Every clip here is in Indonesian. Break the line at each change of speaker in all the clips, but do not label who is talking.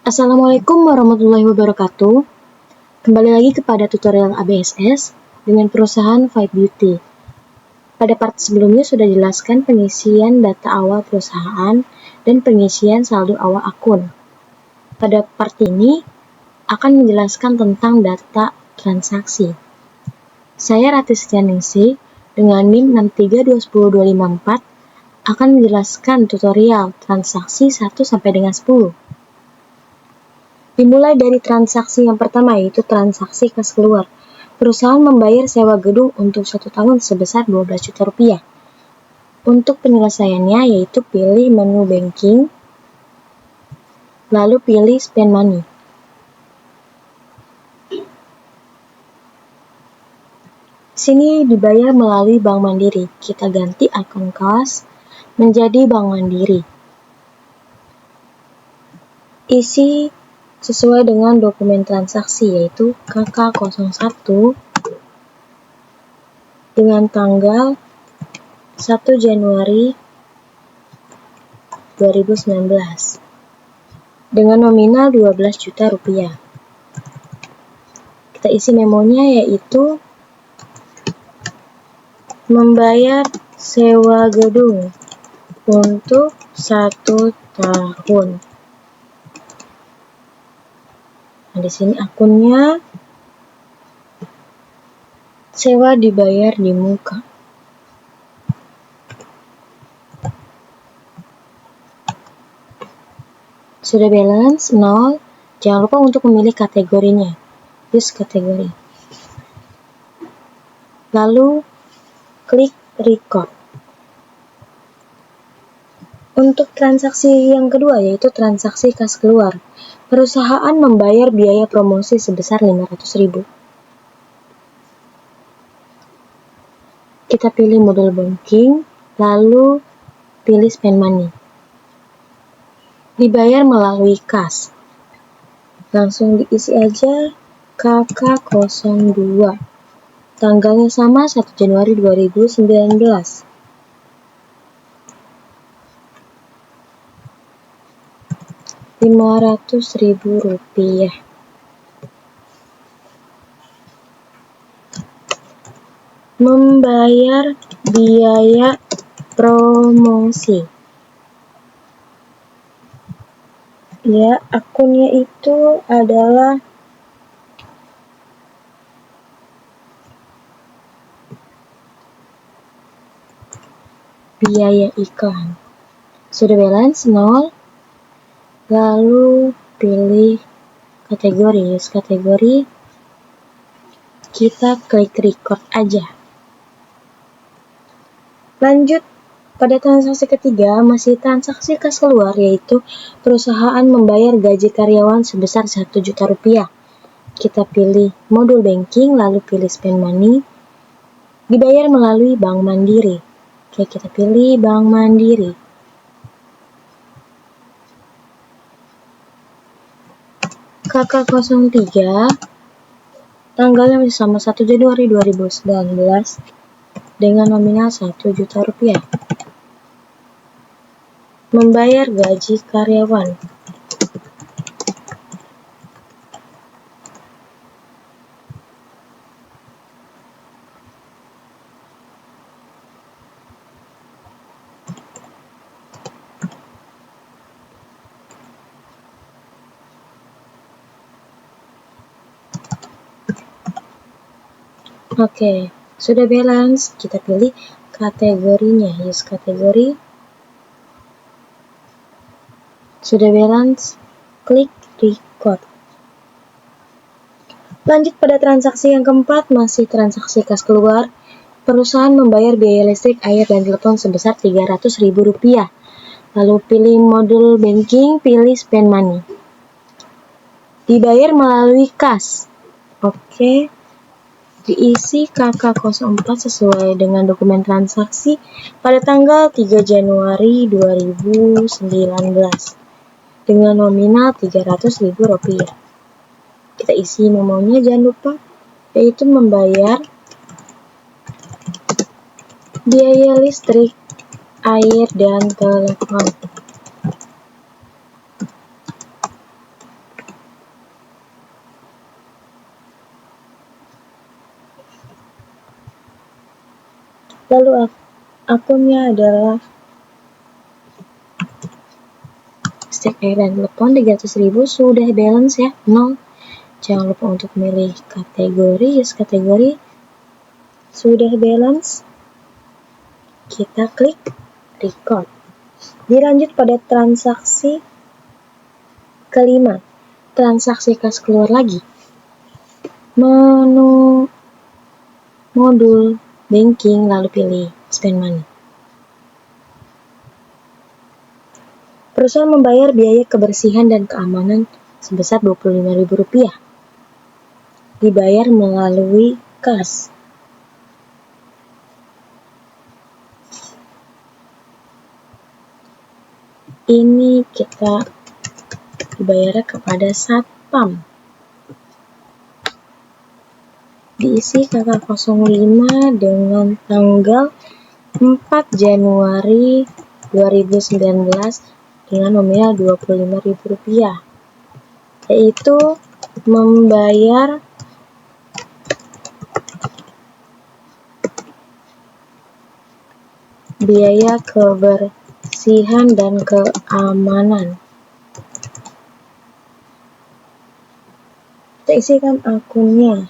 Assalamualaikum warahmatullahi wabarakatuh. Kembali lagi kepada tutorial ABSS dengan perusahaan Fight Beauty. Pada part sebelumnya sudah dijelaskan pengisian data awal perusahaan dan pengisian saldo awal akun. Pada part ini akan menjelaskan tentang data transaksi. Saya Rati Setianingsih dengan NIM 6320254 akan menjelaskan tutorial transaksi 1 sampai dengan 10. Dimulai dari transaksi yang pertama, yaitu transaksi kas keluar. Perusahaan membayar sewa gedung untuk 1 tahun sebesar 12 juta rupiah. Untuk penyelesaiannya, yaitu pilih menu banking, lalu pilih spend money. Sini dibayar melalui Bank Mandiri. Kita ganti akun kas menjadi Bank Mandiri. Isi sesuai dengan dokumen transaksi, yaitu KK01 dengan tanggal 1 Januari 2019 dengan nominal 12 juta rupiah. Kita isi memonya, yaitu membayar sewa gedung untuk 1 tahun. Nah, di sini akunnya sewa dibayar di muka. Sudah balance 0. Jangan lupa untuk memilih kategorinya. Use kategori. Lalu klik record. Untuk transaksi yang kedua, yaitu transaksi kas keluar. Perusahaan membayar biaya promosi sebesar 500.000. Kita pilih model banking, lalu pilih spend money. Dibayar melalui kas. Langsung diisi aja KK02. Tanggalnya sama, 1 Januari 2019. Rp500.000. Membayar biaya promosi. Ya, akunnya itu adalah biaya iklan. Sudah balance 0. Lalu pilih kategori, use kategori. Kita klik record aja. Lanjut pada transaksi ketiga, masih transaksi kas keluar, yaitu perusahaan membayar gaji karyawan sebesar 1 juta rupiah. Kita pilih modul banking, lalu pilih spend money. Dibayar melalui Bank Mandiri. Oke, kita pilih Bank Mandiri. KK03, tanggalnya masih sama, 1 Januari 2019 dengan nominal 1 juta rupiah. Membayar gaji karyawan. Oke, sudah balance. Kita pilih kategorinya, use kategori. Sudah balance, klik record. Lanjut pada transaksi yang keempat, masih transaksi kas keluar. Perusahaan membayar biaya listrik, air, dan telepon sebesar Rp300.000. Lalu pilih modul banking, pilih spend money. Dibayar melalui kas. Oke. Diisi KK04 sesuai dengan dokumen transaksi pada tanggal 3 Januari 2019 dengan nominal Rp300.000. Kita isi memonya, jangan lupa, yaitu membayar biaya listrik air, dan telepon. Lalu akunnya adalah listrik, air, dan telepon 300.000, sudah balance ya, 0. Jangan lupa untuk milih kategori, use kategori, sudah balance, kita klik record. Dilanjut pada transaksi kelima, transaksi kas keluar lagi. Menu modul banking, lalu pilih spend money. Perusahaan membayar biaya kebersihan dan keamanan sebesar Rp25.000. Dibayar melalui kas. Ini kita dibayar kepada satpam. Diisi KK05 dengan tanggal 4 Januari 2019 dengan nominal Rp25.000, yaitu membayar biaya kebersihan dan keamanan. Kita isikan akunnya.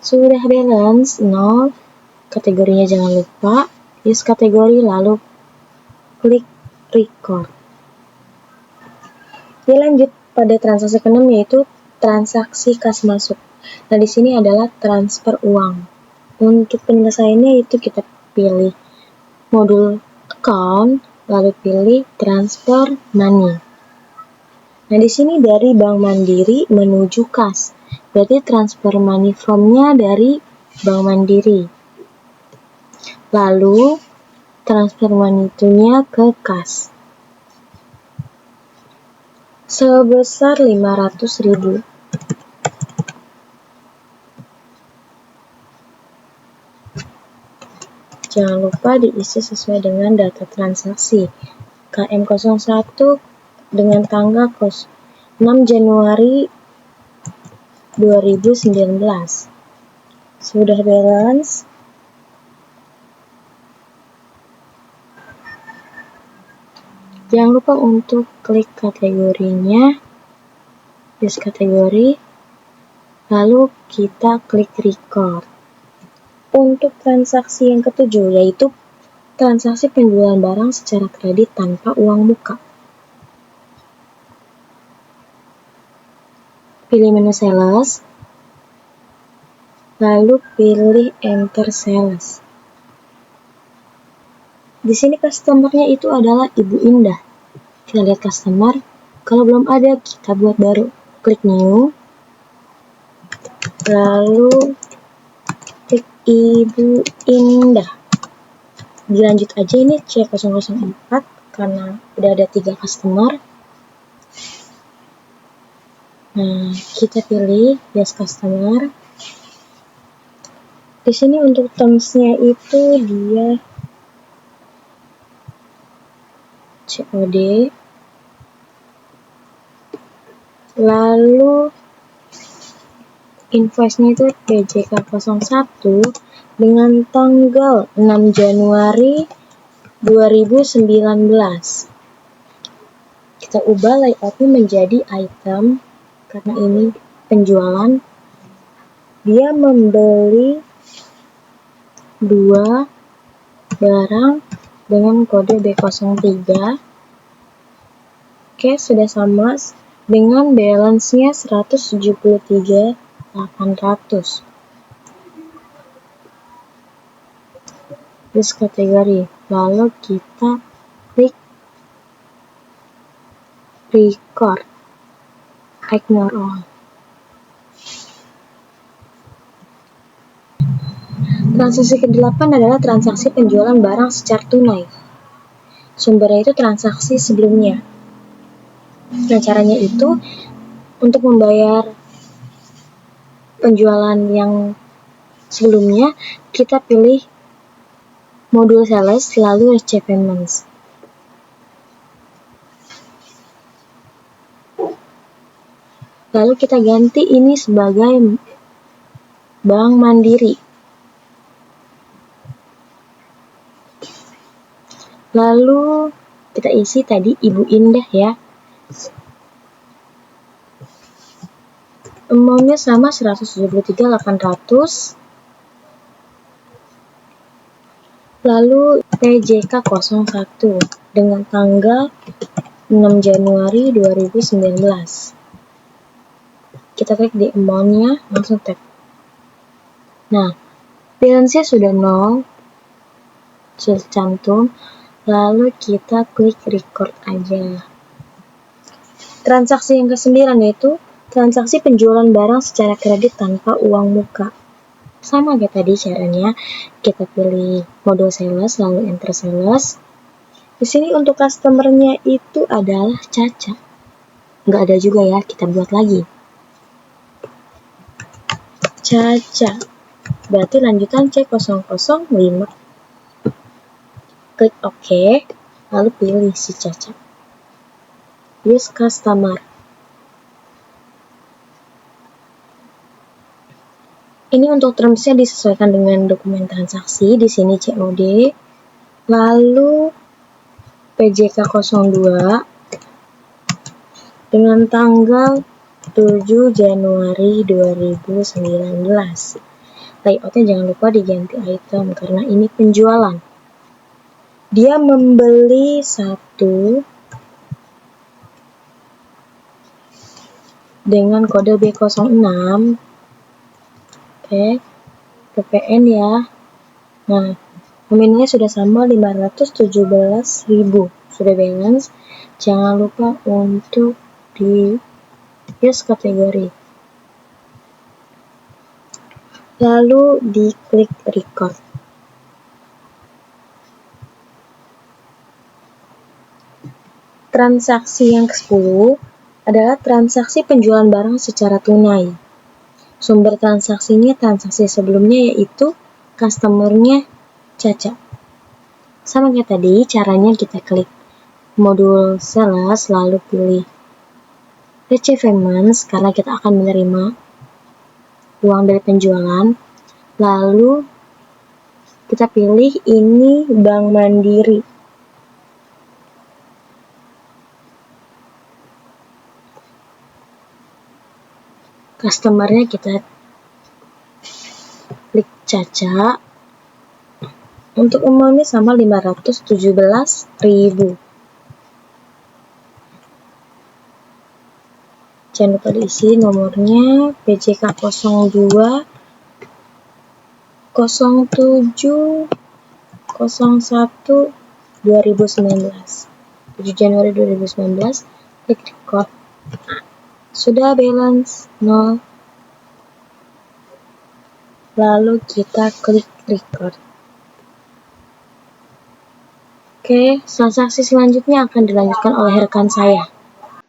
Sudah balance 0, kategorinya jangan lupa, use kategori, lalu klik record. Dilanjut pada transaksi ke-6, yaitu transaksi kas masuk. Nah, di sini adalah transfer uang. Untuk penyelesaiannya itu kita pilih modul account, lalu pilih transfer money. Nah, di sini dari Bank Mandiri menuju kas. Berarti transfer money from-nya dari Bank Mandiri. Lalu transfer money to-nya ke kas. Sebesar Rp500.000. Jangan lupa diisi sesuai dengan data transaksi. KM01 dengan tanggal 6 Januari 2019. Sudah balance. Jangan lupa untuk klik kategorinya, use kategori, lalu kita klik record. Untuk transaksi yang ke-7, yaitu transaksi penjualan barang secara kredit tanpa uang muka. Pilih menu sales, lalu pilih enter sales. Di sini customer-nya itu adalah Ibu Indah. Kita lihat customer, kalau belum ada kita buat baru. Klik new, lalu klik Ibu Indah. Dilanjut aja, ini C004 karena udah ada 3 customer. Nah, kita pilih yes customer. Di sini untuk terms-nya itu dia COD. Lalu invoice-nya itu PJK01 dengan tanggal 6 Januari 2019. Kita ubah layout-nya menjadi item karena ini penjualan. Dia membeli 2 barang dengan kode B03. Oke, sudah sama dengan balance-nya 173.800. Terus kategori, lalu kita klik record, ignore all. Transaksi ke-8 adalah transaksi penjualan barang secara tunai. Sumbernya itu transaksi sebelumnya. Nah, caranya itu untuk membayar penjualan yang Sebelumnya, kita pilih modul sales lalu receive payments. Lalu kita ganti ini sebagai Bank Mandiri. Lalu kita isi tadi Ibu Indah ya. Amount-nya sama 173.800. Lalu PJK 01 dengan tanggal 6 Januari 2019. Kita klik di amount-nya, langsung tap. Nah, balance-nya sudah 0, sudah cantum. Lalu kita klik record aja. Transaksi yang ke-9 yaitu transaksi penjualan barang secara kredit tanpa uang muka. Sama kayak tadi caranya, kita pilih modul sales lalu enter sales. Di sini untuk customer-nya itu adalah Caca. Nggak ada juga ya, kita buat lagi. Caca. Berarti lanjutan C005. Klik OK, lalu pilih si Caca. Use customer. Ini untuk terms-nya disesuaikan dengan dokumen transaksi, di sini COD, lalu PJK 02 dengan tanggal 7 Januari 2019. Layoutnya jangan lupa diganti item karena ini penjualan. Dia membeli 1 dengan kode B06. Oke, PPN ya. Nah, nominalnya sudah sama 517.000. Sudah balance. Jangan lupa untuk di use kategori. Lalu diklik record. Transaksi yang ke-10 adalah transaksi penjualan barang secara tunai. Sumber transaksinya transaksi sebelumnya yaitu customer-nya Caca. Sama kayak tadi, caranya kita klik modul sales lalu pilih receive payments karena kita akan menerima uang dari penjualan. Lalu kita pilih ini Bank Mandiri. Customer-nya kita klik Caca. Untuk amount-nya sama 517.000. Jangan lupa diisi nomornya PJK 02 07 01 2019. 7 Januari 2019. Klik record. Sudah balance 0. Lalu kita klik record. Oke, transaksi selanjutnya akan dilanjutkan oleh rekan saya.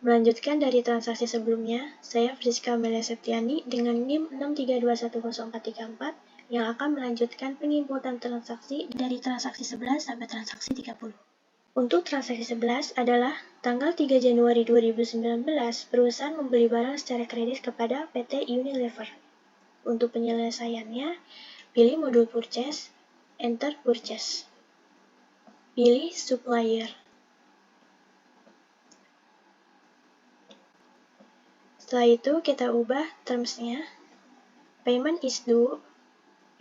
Melanjutkan dari transaksi sebelumnya, saya Friska Amelia Septiani dengan NIM 6321044 yang akan melanjutkan penginputan transaksi dari transaksi 11 sampai transaksi 30. Untuk transaksi 11 adalah tanggal 3 Januari 2019, perusahaan membeli barang secara kredit kepada PT Unilever. Untuk penyelesaiannya, pilih modul purchase, enter purchase. Pilih supplier. Setelah itu kita ubah terms-nya. Payment is due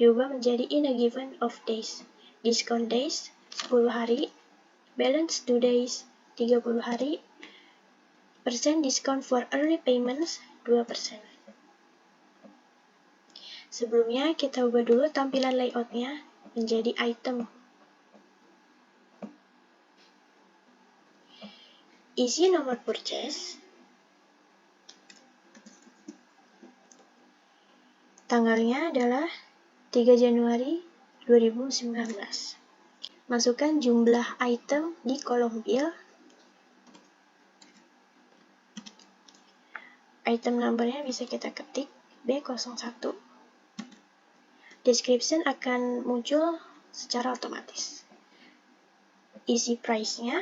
diubah menjadi in a given of days. Discount days 10 hari. Balance due days 30 hari. Percent discount for early payments 2%. Sebelumnya kita ubah dulu tampilan layoutnya menjadi item. Isi nomor purchase. Tanggalnya adalah 3 Januari 2019. Masukkan jumlah item di kolom bill. Item numbernya bisa kita ketik B01. Description akan muncul secara otomatis. Isi price-nya,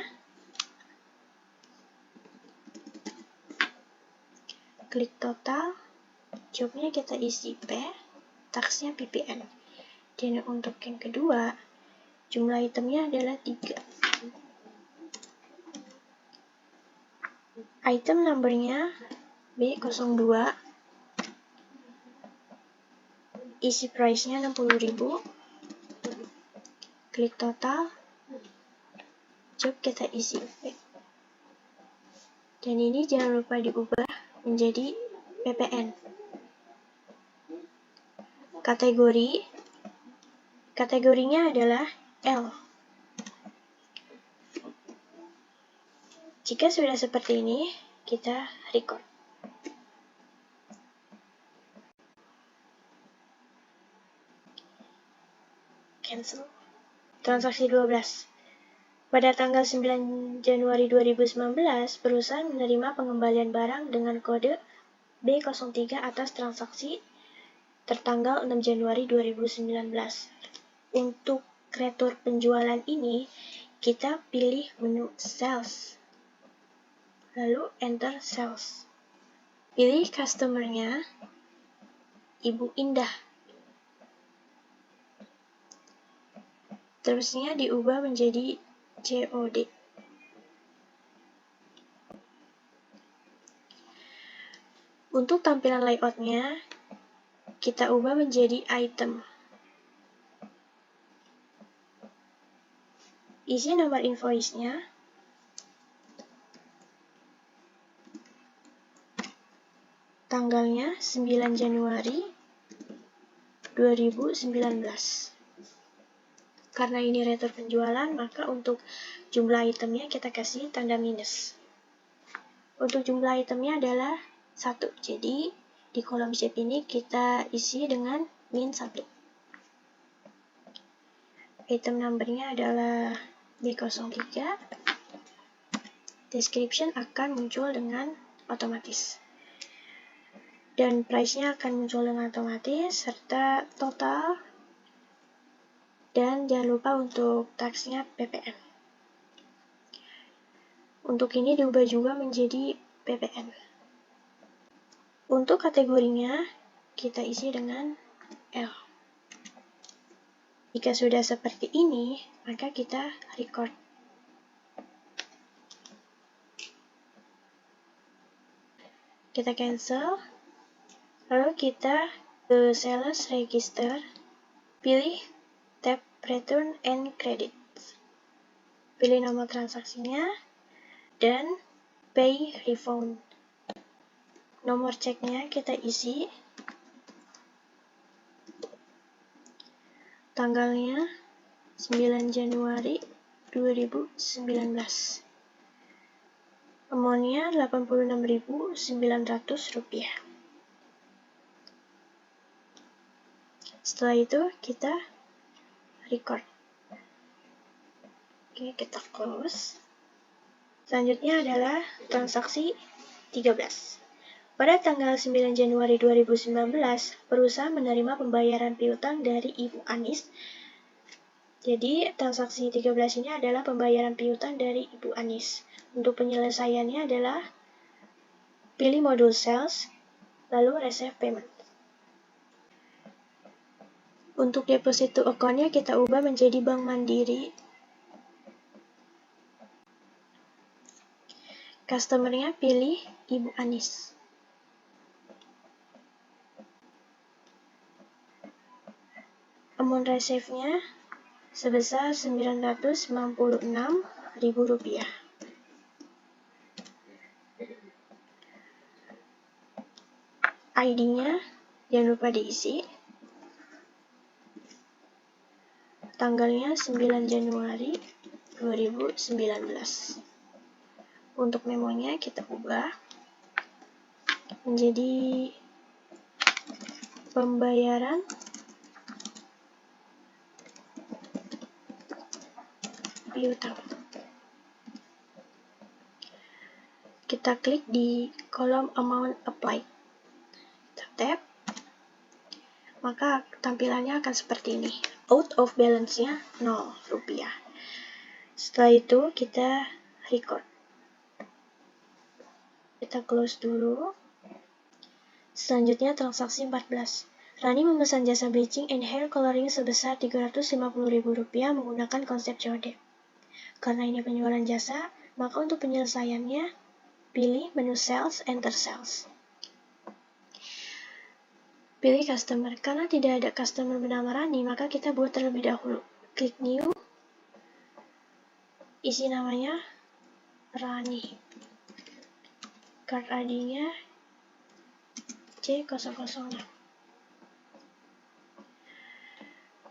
klik total, jobnya kita isi P, tax-nya PPN. Dan untuk yang kedua, jumlah itemnya adalah 3. Item number-nya B02, isi price-nya 60.000, klik total, job kita isi P. Dan ini jangan lupa diubah menjadi PPN. Kategorinya adalah L. Jika sudah seperti ini, kita record. Cancel. Transaksi 12. Pada tanggal 9 Januari 2019, perusahaan menerima pengembalian barang dengan kode B03 atas transaksi tertanggal 6 Januari 2019. Untuk retur penjualan ini, kita pilih menu Sales. Lalu enter Sales. Pilih customer-nya, Ibu Indah. Terusnya diubah menjadi COD. Untuk tampilan layout-nya, kita ubah menjadi item. Isi nomor invoice-nya, tanggalnya 9 Januari 2019. Karena ini retur penjualan, maka untuk jumlah itemnya kita kasih tanda minus. Untuk jumlah itemnya adalah 1, jadi di kolom shape ini kita isi dengan min 1. Item number-nya adalah B03. Description akan muncul dengan otomatis. Dan price-nya akan muncul dengan otomatis, serta total. Dan jangan lupa untuk tax-nya PPN. Untuk ini diubah juga menjadi PPN. Untuk kategorinya, kita isi dengan L. Jika sudah seperti ini, maka kita record. Kita cancel, lalu kita ke Sales Register, pilih tab Return and Credits. Pilih nomor transaksinya, dan Pay Refund. Nomor ceknya kita isi, tanggalnya 9 Januari 2019. Amount-nya Rp86.900. Setelah itu kita record. Oke, kita close. Selanjutnya adalah transaksi 13. Pada tanggal 9 Januari 2019, perusahaan menerima pembayaran piutang dari Ibu Anis. Jadi, transaksi 13 ini adalah pembayaran piutang dari Ibu Anis. Untuk penyelesaiannya adalah pilih modul Sales, lalu Receive Payment. Untuk deposit to account-nya kita ubah menjadi Bank Mandiri. Customer-nya pilih Ibu Anis. Amount receive-nya sebesar Rp996.000. ID-nya jangan lupa diisi. Tanggalnya 9 Januari 2019. Untuk memonya kita ubah menjadi pembayaran piutang. Kita klik di kolom Amount Applied. Kita tap. maka tampilannya akan seperti ini. Out of balance-nya 0 rupiah. Setelah itu kita record. Kita close dulu. Selanjutnya transaksi 14. Rani memesan jasa bleaching and hair coloring sebesar Rp350.000 menggunakan konsep COD. Karena ini penjualan jasa, maka untuk penyelesaiannya, pilih menu Sales, Enter Sales. Pilih Customer. Karena tidak ada customer bernama Rani, maka kita buat terlebih dahulu. Klik New. Isi namanya Rani. Card ID-nya C006.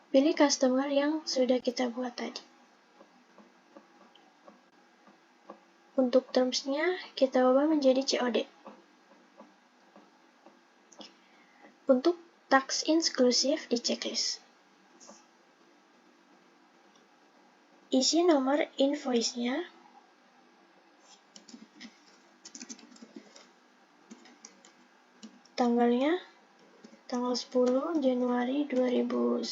Pilih customer yang sudah kita buat tadi. Untuk terms-nya, kita ubah menjadi COD. Untuk tax inklusif di checklist. Isi nomor invoice-nya. Tanggalnya, tanggal 10 Januari 2019.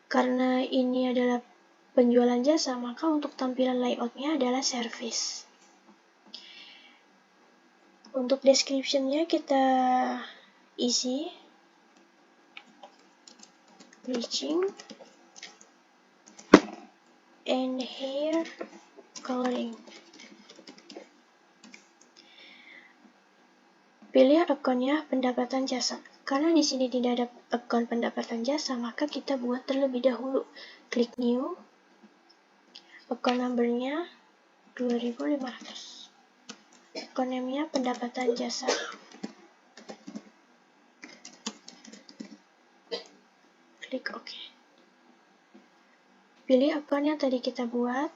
Karena ini adalah penjualan jasa, maka untuk tampilan layout-nya adalah service. Untuk description-nya kita isi bleaching and hair coloring. Pilih akunnya pendapatan jasa. Karena di sini tidak ada akun pendapatan jasa, maka kita buat terlebih dahulu. Klik New. Akun number-nya 2.500. Akun name-nya pendapatan jasa. Klik OK. Pilih akun yang tadi kita buat.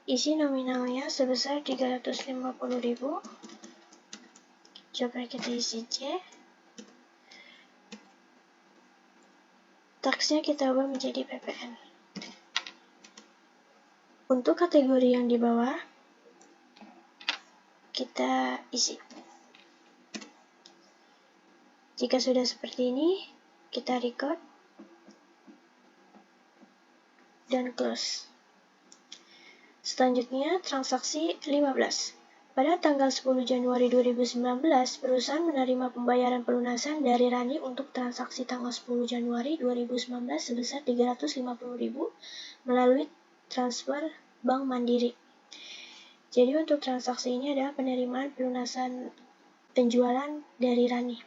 Isi nominalnya sebesar 350.000. Coba kita isi C. Tax-nya kita ubah menjadi PPN. Untuk kategori yang di bawah, kita isi. Jika sudah seperti ini, kita record dan close. Selanjutnya, transaksi 15. Pada tanggal 10 Januari 2019, perusahaan menerima pembayaran pelunasan dari Rani untuk transaksi tanggal 10 Januari 2019 sebesar Rp350.000 melalui transfer Bank Mandiri. Jadi untuk transaksi ini adalah penerimaan pelunasan penjualan dari Rani.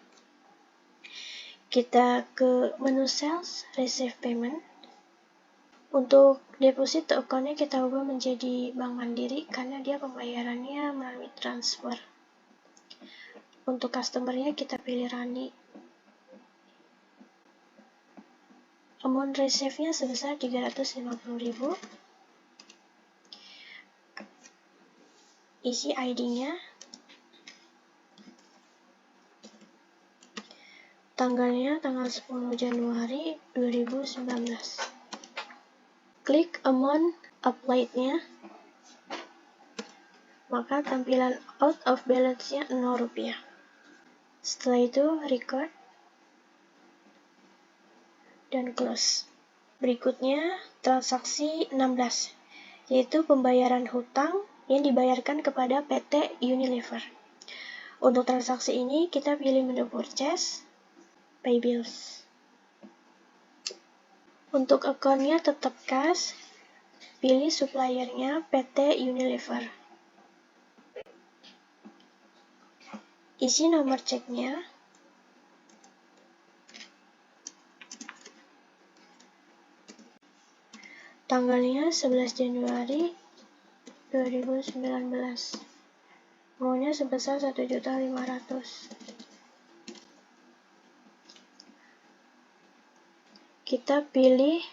Kita ke menu Sales, Receive Payment. Untuk deposit account-nya kita ubah menjadi Bank Mandiri karena dia pembayarannya melalui transfer. Untuk customer-nya kita pilih Rani. Amount receive-nya sebesar Rp350.000. Isi ID-nya. Tanggalnya tanggal 10 Januari 2019. Klik amount applied-nya, maka tampilan out of balance-nya Rp0. Setelah itu record dan close. Berikutnya transaksi 16, yaitu pembayaran hutang yang dibayarkan kepada PT Unilever. Untuk transaksi ini kita pilih menu purchase, pay bills. Untuk akunnya tetap cash, pilih suppliernya PT Unilever. Isi nomor ceknya. Tanggalnya 11 Januari 2019. Maunya sebesar 1.500.000. Kita pilih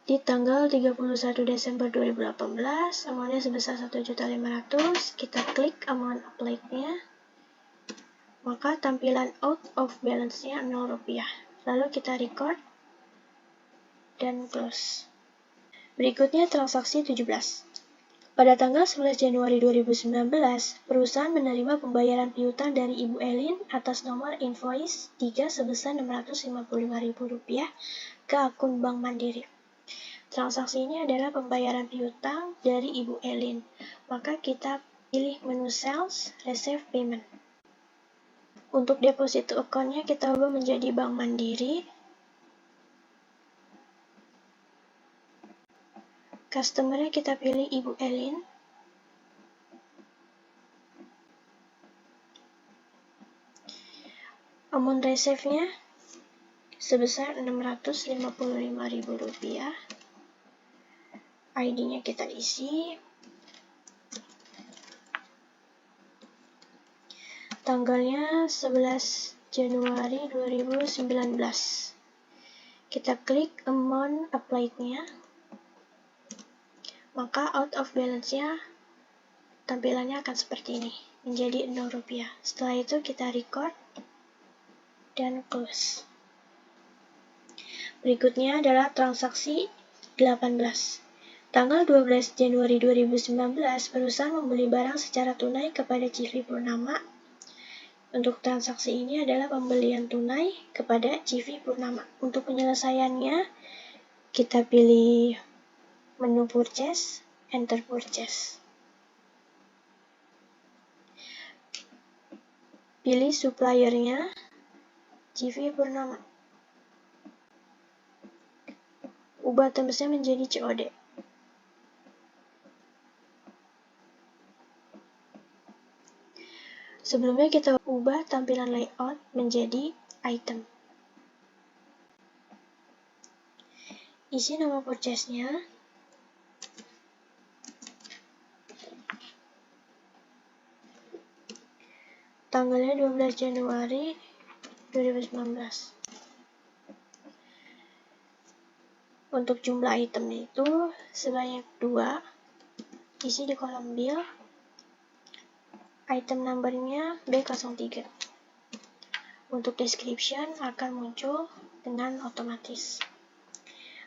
di tanggal 31 Desember 2018, amount-nya sebesar 1.500.000. Kita klik amount applied-nya, maka tampilan out of balance-nya Rp0. Lalu kita record dan close. Berikutnya transaksi 17. Pada tanggal 11 Januari 2019, perusahaan menerima pembayaran piutang dari Ibu Elin atas nomor invoice 3 sebesar Rp655.000 ke akun Bank Mandiri. Transaksi ini adalah pembayaran piutang dari Ibu Elin. Maka kita pilih menu Sales, Receive Payment. Untuk deposito account-nya kita ubah menjadi Bank Mandiri. Customer-nya kita pilih Ibu Elin. Amount receive-nya sebesar Rp655.000. ID-nya kita isi. Tanggalnya 11 Januari 2019. Kita klik amount applied-nya. Maka out of balance-nya tampilannya akan seperti ini, menjadi Rp0. Setelah itu kita record dan close. Berikutnya adalah transaksi 18. Tanggal 12 Januari 2019, perusahaan membeli barang secara tunai kepada CV Purnama. Untuk transaksi ini adalah pembelian tunai kepada CV Purnama. Untuk penyelesaiannya, kita pilih menu purchase, enter purchase. Pilih supplier-nya, CV Purnama. Ubah terms-nya menjadi COD. Sebelumnya kita ubah tampilan layout menjadi item. Isi nama purchase-nya. Tanggalnya 12 Januari 2019. Untuk jumlah item itu sebanyak 2. Isi di kolom bill. Item number-nya B03. Untuk description akan muncul dengan otomatis.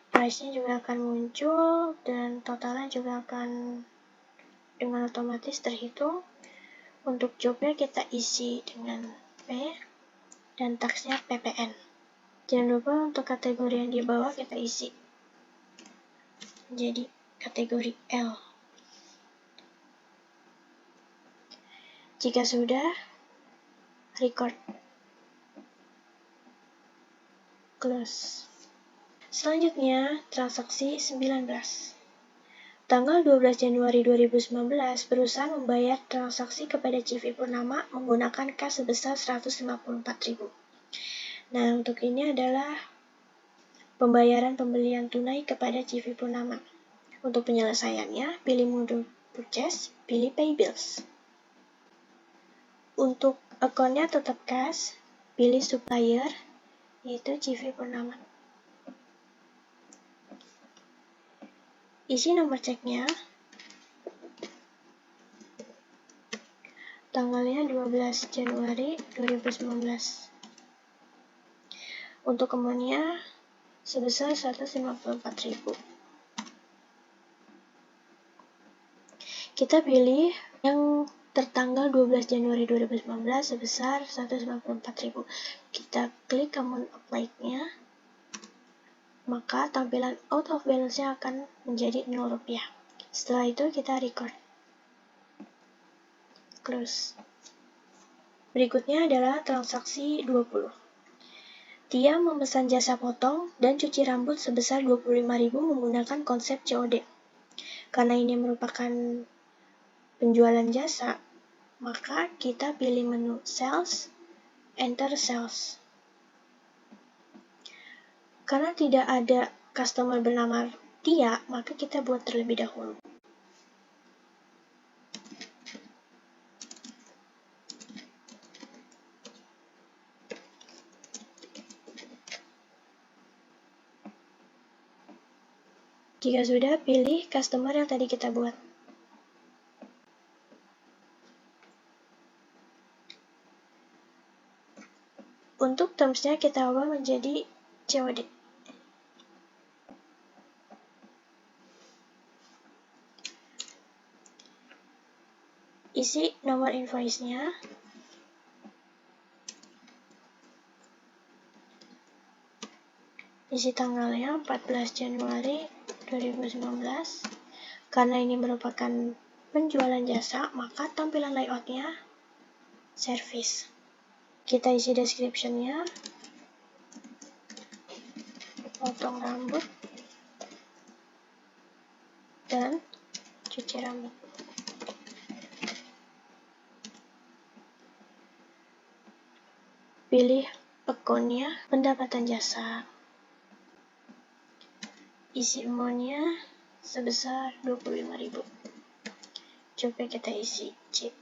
Price-nya juga akan muncul dan totalnya juga akan dengan otomatis terhitung. Untuk job-nya kita isi dengan P dan tax-nya PPN. Jangan lupa untuk kategori yang di bawah kita isi jadi kategori L. Jika sudah, record. Close. Selanjutnya, transaksi 19. Tanggal 12 Januari 2019, perusahaan membayar transaksi kepada CV Purnama menggunakan kas sebesar Rp154.000. Nah, untuk ini adalah pembayaran pembelian tunai kepada CV Purnama. Untuk penyelesaiannya, pilih mode purchase, pilih pay bills. Untuk account-nya tetap kas, pilih supplier, yaitu CV Purnama. Isi nomor ceknya. Tanggalnya 12 Januari 2019. Untuk amount-nya sebesar Rp154.000. Kita pilih yang tertanggal 12 Januari 2019 sebesar Rp154.000. Kita klik amount applied-nya. Maka tampilan out of balance-nya akan menjadi Rp0. Setelah itu kita record. Close. Berikutnya adalah transaksi 20. Tia memesan jasa potong dan cuci rambut sebesar Rp25.000 menggunakan konsep COD. Karena ini merupakan penjualan jasa, maka kita pilih menu Sales, enter Sales. Karena tidak ada customer bernama Tia, maka kita buat terlebih dahulu. Jika sudah, pilih customer yang tadi kita buat. Untuk terms-nya kita ubah menjadi COD. isi nomor invoice-nya. Isi tanggalnya 14 Januari 2019. Karena ini merupakan penjualan jasa, maka tampilan layout-nya service. Kita isi description-nya. Potong rambut dan cuci rambut. Pilih account-nya, pendapatan jasa. Isi amount-nya sebesar 25.000. Coba kita isi chip.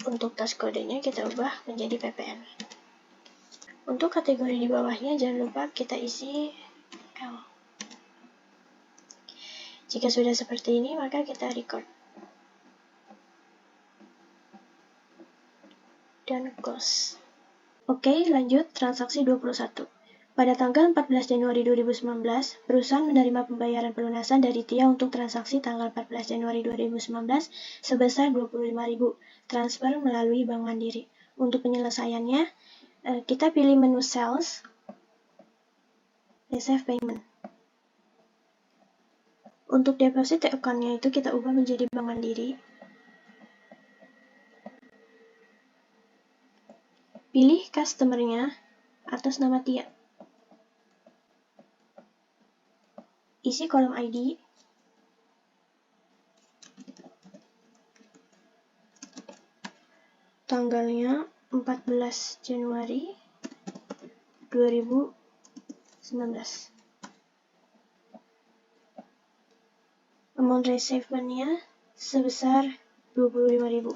Untuk tas kodenya kita ubah menjadi PPN. Untuk kategori di bawahnya jangan lupa kita isi L. Jika sudah seperti ini, maka kita record. Dan close. Oke, lanjut transaksi 21. Pada tanggal 14 Januari 2019, perusahaan menerima pembayaran pelunasan dari Tia untuk transaksi tanggal 14 Januari 2019 sebesar 25.000 transfer melalui Bank Mandiri. Untuk penyelesaiannya, kita pilih menu Sales, Receive Payment. Untuk deposit account-nya itu kita ubah menjadi Bank Mandiri. Pilih customer-nya atas nama Tia. Isi kolom ID. Tanggalnya 14 Januari 2019. Amount receivement-nya sebesar 25.000.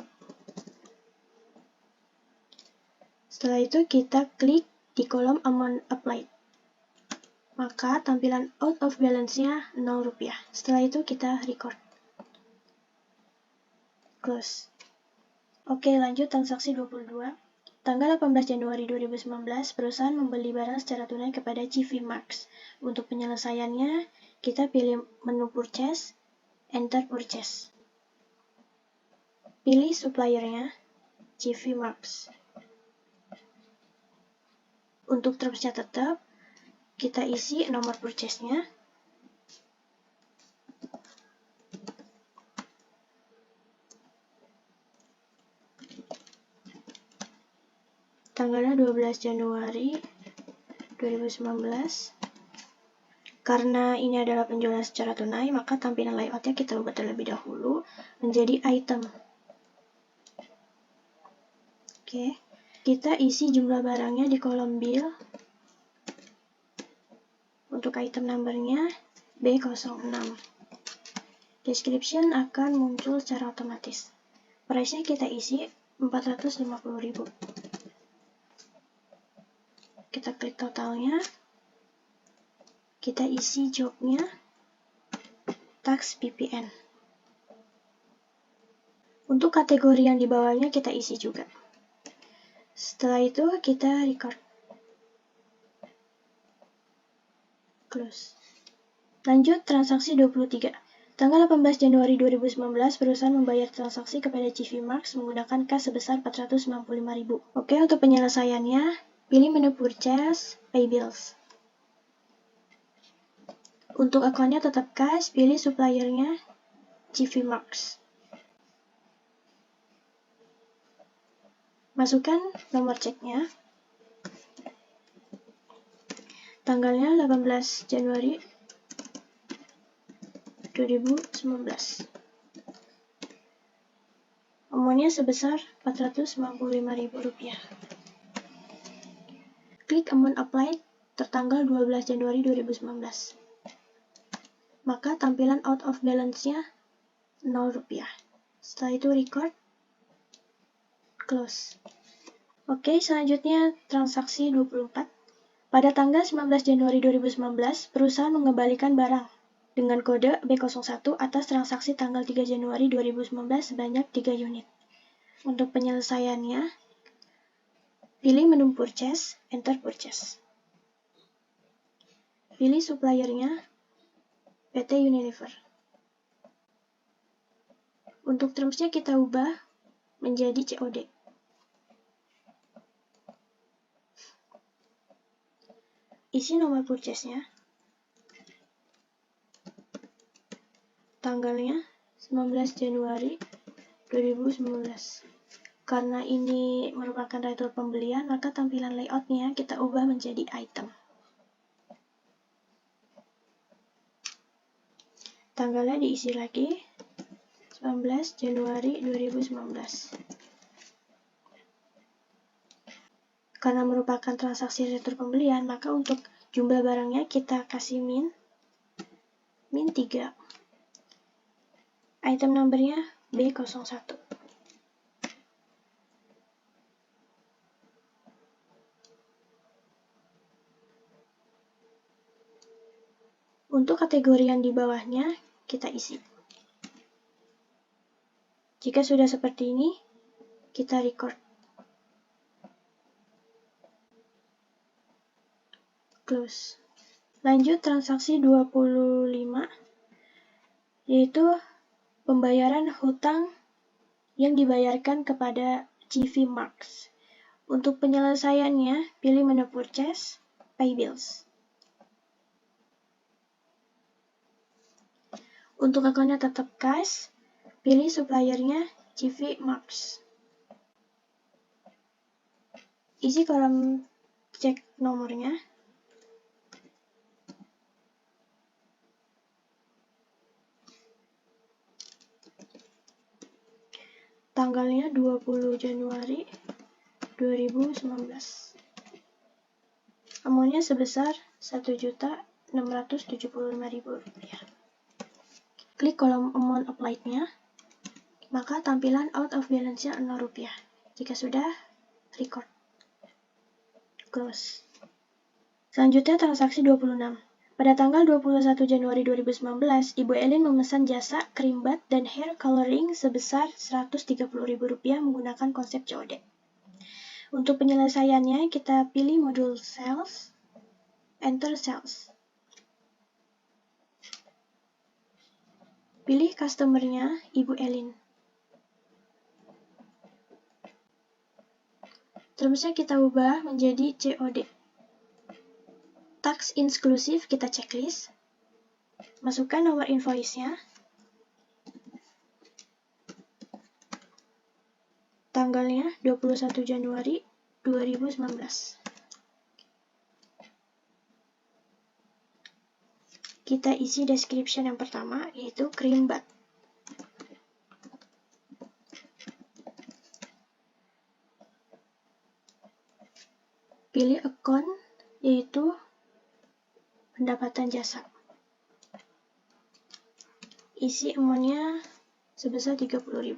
Setelah itu kita klik di kolom amount applied. Maka tampilan out of balance-nya Rp0. Setelah itu kita record. Close. Oke, lanjut transaksi 22. Tanggal 18 Januari 2019, perusahaan membeli barang secara tunai kepada CV Marks. Untuk penyelesaiannya, kita pilih menu Purchase, Enter Purchase. Pilih supplier-nya, CV Marks. Untuk terusnya tetap, kita isi nomor purchase-nya. Tanggalnya 12 Januari 2019. Karena ini adalah penjualan secara tunai, maka tampilan layout-nya kita ubah terlebih dahulu menjadi item. Oke, kita isi jumlah barangnya di kolom bill. Untuk item number-nya B06. Description akan muncul secara otomatis. Price-nya kita isi 450.000. Kita klik totalnya. Kita isi job-nya. Tax BPN. Untuk kategori yang di bawahnya kita isi juga. Setelah itu kita record. Close. Lanjut transaksi 23. Tanggal 18 Januari 2019, perusahaan membayar transaksi kepada CV Marks menggunakan kas sebesar 495.000. Oke, untuk penyelesaiannya, pilih menu Purchase, Pay Bills. Untuk akunnya tetap kas, pilih suppliernya CV Marks. Masukkan nomor ceknya. Tanggalnya 18 Januari 2019. Amount-nya sebesar Rp495.000. Klik amount applied tertanggal 12 Januari 2019. Maka tampilan out of balance-nya Rp0. Setelah itu record. Close. Oke, selanjutnya transaksi 24. Pada tanggal 19 Januari 2019, perusahaan mengembalikan barang dengan kode B01 atas transaksi tanggal 3 Januari 2019 sebanyak 3 unit. Untuk penyelesaiannya, pilih menu Purchase, Enter Purchase. Pilih suppliernya PT Unilever. Untuk termsnya kita ubah menjadi COD. Isi nomor purchase-nya, tanggalnya 19 Januari 2019. Karena ini merupakan retur pembelian, maka tampilan layout-nya kita ubah menjadi item. Tanggalnya diisi lagi, 19 Januari 2019. Karena merupakan transaksi retur pembelian, maka untuk jumlah barangnya kita kasih min 3. Item numbernya B01. Untuk kategori yang di bawahnya, kita isi. Jika sudah seperti ini, kita record. Close. Lanjut transaksi 25, yaitu pembayaran hutang yang dibayarkan kepada GV Marks. Untuk penyelesaiannya, pilih menu Purchase, Pay Bills. Untuk akunnya tetap cash, pilih suppliernya GV Marks. Isi kolom cek nomornya. Tanggalnya 20 Januari 2019. Amountnya sebesar Rp1.675.000. Klik kolom amount applied-nya, maka tampilan out of balance-nya Rp0. Jika sudah, record. Close. Selanjutnya transaksi 26. Pada tanggal 21 Januari 2019, Ibu Elin memesan jasa cream bath dan hair coloring sebesar Rp130.000 menggunakan konsep COD. Untuk penyelesaiannya, kita pilih modul Sales, Enter Sales. Pilih customer-nya Ibu Elin. Termsnya kita ubah menjadi COD. Tax inklusif kita checklist. Masukkan nomor invoice-nya. Tanggalnya 21 Januari 2019. Kita isi description yang pertama, yaitu cream bath. Pilih account, yaitu pendapatan jasa. Isi amount-nya sebesar Rp30.000.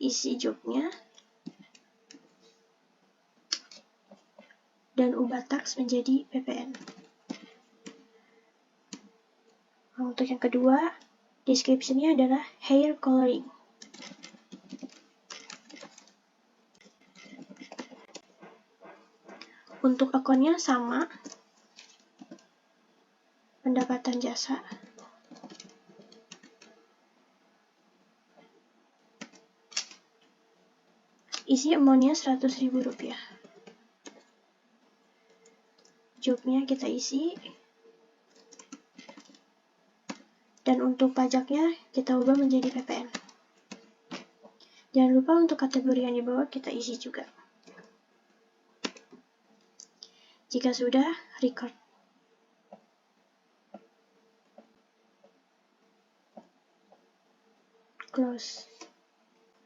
Isi job-nya. Dan ubah tax menjadi PPN. Untuk yang kedua, description-nya adalah hair coloring. Untuk akunnya sama, pendapatan jasa. Isi amount-nya Rp100.000. Job-nya kita isi. Dan untuk pajaknya, kita ubah menjadi PPN. Jangan lupa untuk kategori yang di bawah kita isi juga. Jika sudah, record. Close.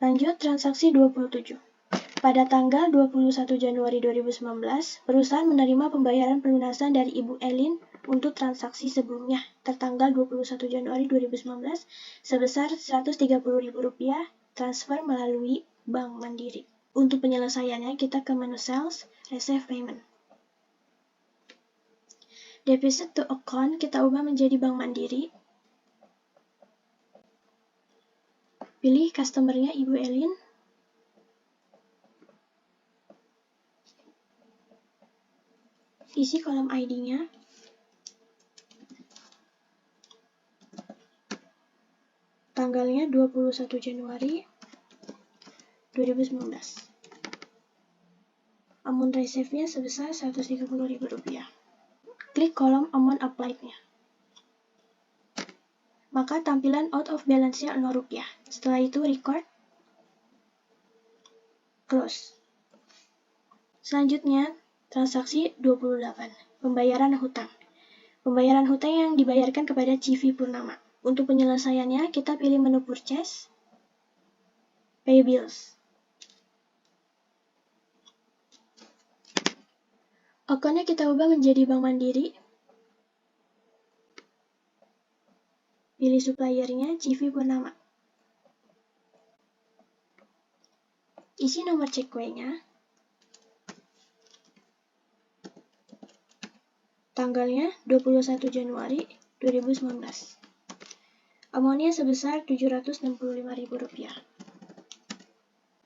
Lanjut transaksi 27. Pada tanggal 21 Januari 2019, perusahaan menerima pembayaran pelunasan dari Ibu Elin untuk transaksi sebelumnya tertanggal 21 Januari 2019 sebesar Rp130.000 transfer melalui Bank Mandiri. Untuk penyelesaiannya, kita ke menu Sales, Receive Payment. Deposit to account kita ubah menjadi Bank Mandiri. Pilih customer-nya Ibu Elin. Isi kolom ID-nya. tanggalnya 21 Januari 2019. Amount receive-nya sebesar Rp130.000. Klik kolom amount applied-nya. Maka tampilan out of balance-nya Rp0. Setelah itu record, close. Selanjutnya, transaksi 28, pembayaran hutang. Pembayaran hutang yang dibayarkan kepada CV Purnama. Untuk penyelesaiannya, kita pilih menu Purchase, Pay Bills. Akunnya kita ubah menjadi Bank Mandiri. Pilih suppliernya CV Purnama. Isi nomor cek kuenya. Tanggalnya 21 Januari 2019. Amount-nya sebesar Rp765.000.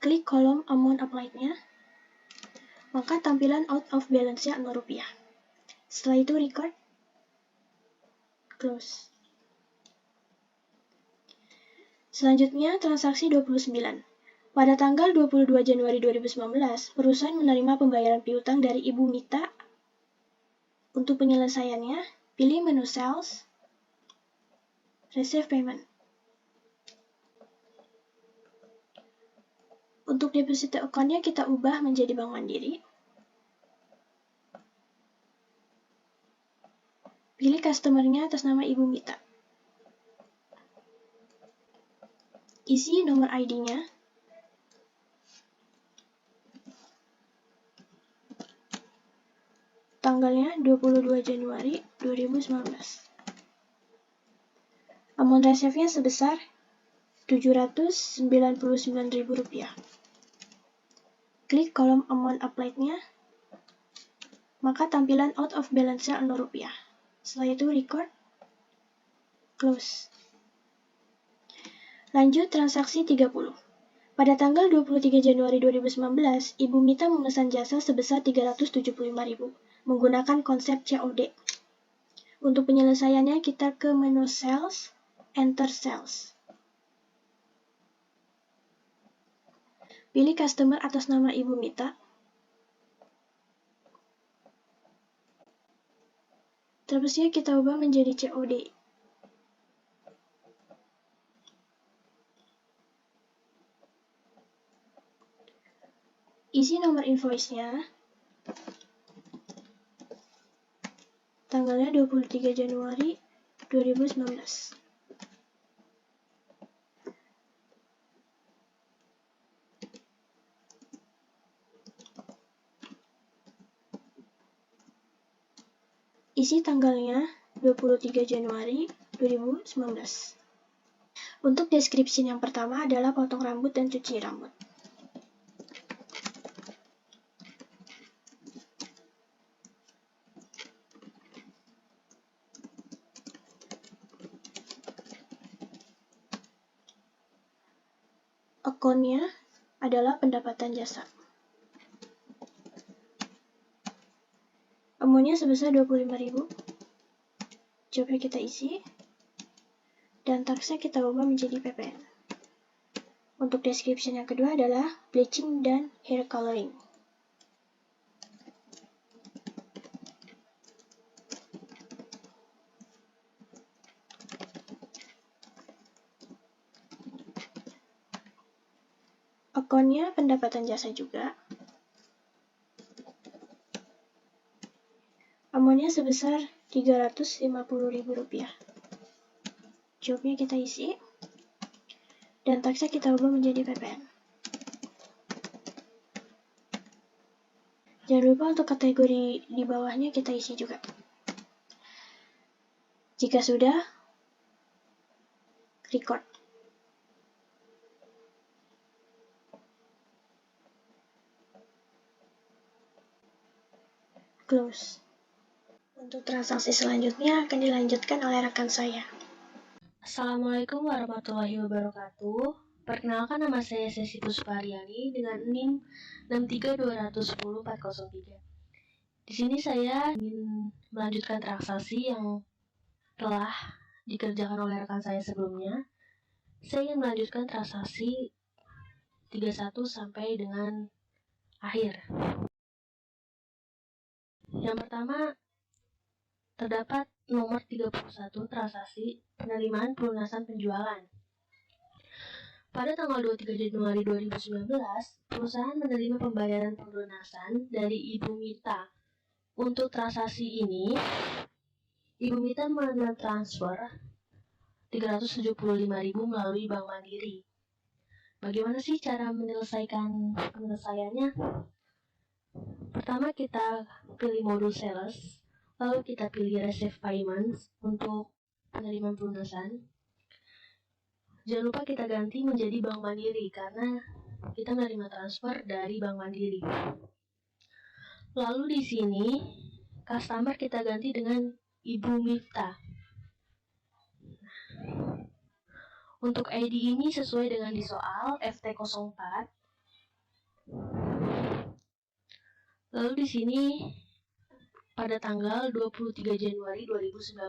Klik kolom amount applied-nya. Maka tampilan out of balance-nya Rp0. Setelah itu record, close. Selanjutnya transaksi 29. Pada tanggal 22 Januari 2019, perusahaan menerima pembayaran piutang dari Ibu Mita. Untuk penyelesaiannya, pilih menu Sales, Receive Payment. Untuk deposit account-nya kita ubah menjadi Bank Mandiri. Pilih customer-nya atas nama Ibu Mita. Isi nomor ID-nya. Tanggalnya 22 Januari 2019. Amount receive-nya sebesar Rp799.000. Klik kolom amount applied-nya. Maka tampilan out of balance-nya Rp0. Setelah itu record, close. Lanjut transaksi 30. Pada tanggal 23 Januari 2019, Ibu Mita memesan jasa sebesar Rp375.000 menggunakan konsep COD. Untuk penyelesaiannya kita ke menu Sales, Enter Sales. Pilih customer atas nama Ibu Mita. Terusnya kita ubah menjadi COD. Isi nomor invoice-nya. Tanggalnya 23 Januari 2019. Isi tanggalnya 23 Januari 2019. Untuk deskripsi yang pertama adalah potong rambut dan cuci rambut. Akunnya adalah pendapatan jasa. Amount-nya sebesar Rp25.000. Jobnya kita isi. Dan taksnya kita ubah menjadi PPN. Untuk description yang kedua adalah bleaching dan hair coloring. Akunnya pendapatan jasa juga. Amount-nya sebesar Rp350.000. Jobnya kita isi. Dan taksnya kita ubah menjadi PPN. Jangan lupa untuk kategori di bawahnya kita isi juga. Jika sudah, record. Close. Untuk transaksi selanjutnya akan dilanjutkan oleh rekan saya.
Assalamualaikum warahmatullahi wabarakatuh. Perkenalkan, nama saya Sesi Pusparyani dengan NIM 63210.403. Di sini saya ingin melanjutkan transaksi yang telah dikerjakan oleh rekan saya sebelumnya. Saya ingin melanjutkan transaksi 31 sampai dengan akhir. Yang pertama, terdapat nomor 31 transaksi penerimaan pelunasan penjualan. Pada tanggal 23 Januari 2019, perusahaan menerima pembayaran pelunasan dari Ibu Mita. Untuk transaksi ini, Ibu Mita menerima transfer 375.000 melalui Bank Mandiri. Bagaimana sih cara penyelesaiannya? Pertama, kita pilih modul sales, lalu kita pilih receive payments untuk penerimaan pelunasan. Jangan lupa kita ganti menjadi Bank Mandiri karena kita menerima transfer dari Bank Mandiri. Lalu di sini customer kita ganti dengan Ibu Mita. Untuk ID ini sesuai dengan di soal FT04. Lalu di sini pada tanggal 23 Januari 2019.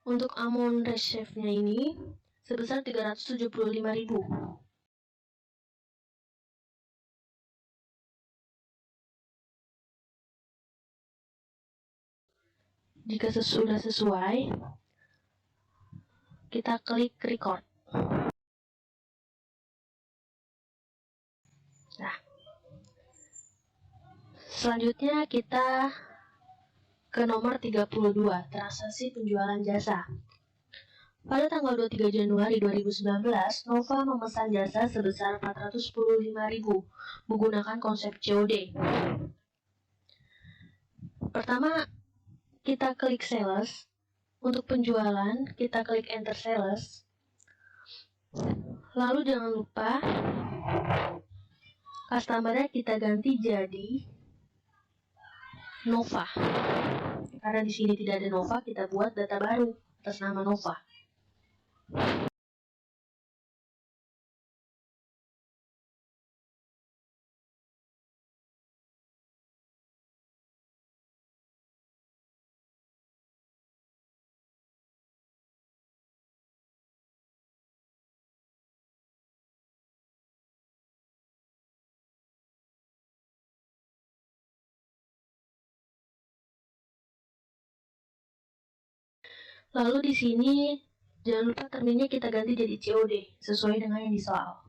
Untuk amount receive-nya ini sebesar 375.000. Jika sudah sesuai, kita klik record. Nah, selanjutnya kita ke nomor 32, transaksi penjualan jasa. Pada tanggal 23 Januari 2019, Nova memesan jasa sebesar 415.000 menggunakan konsep COD. Pertama, kita klik sales. Untuk penjualan, kita klik enter sales. Lalu jangan lupa customer-nya kita ganti jadi Nova. Karena di sini tidak ada Nova, kita buat data baru atas nama Nova. Lalu di sini jangan lupa terminnya kita ganti jadi COD sesuai dengan yang di soal.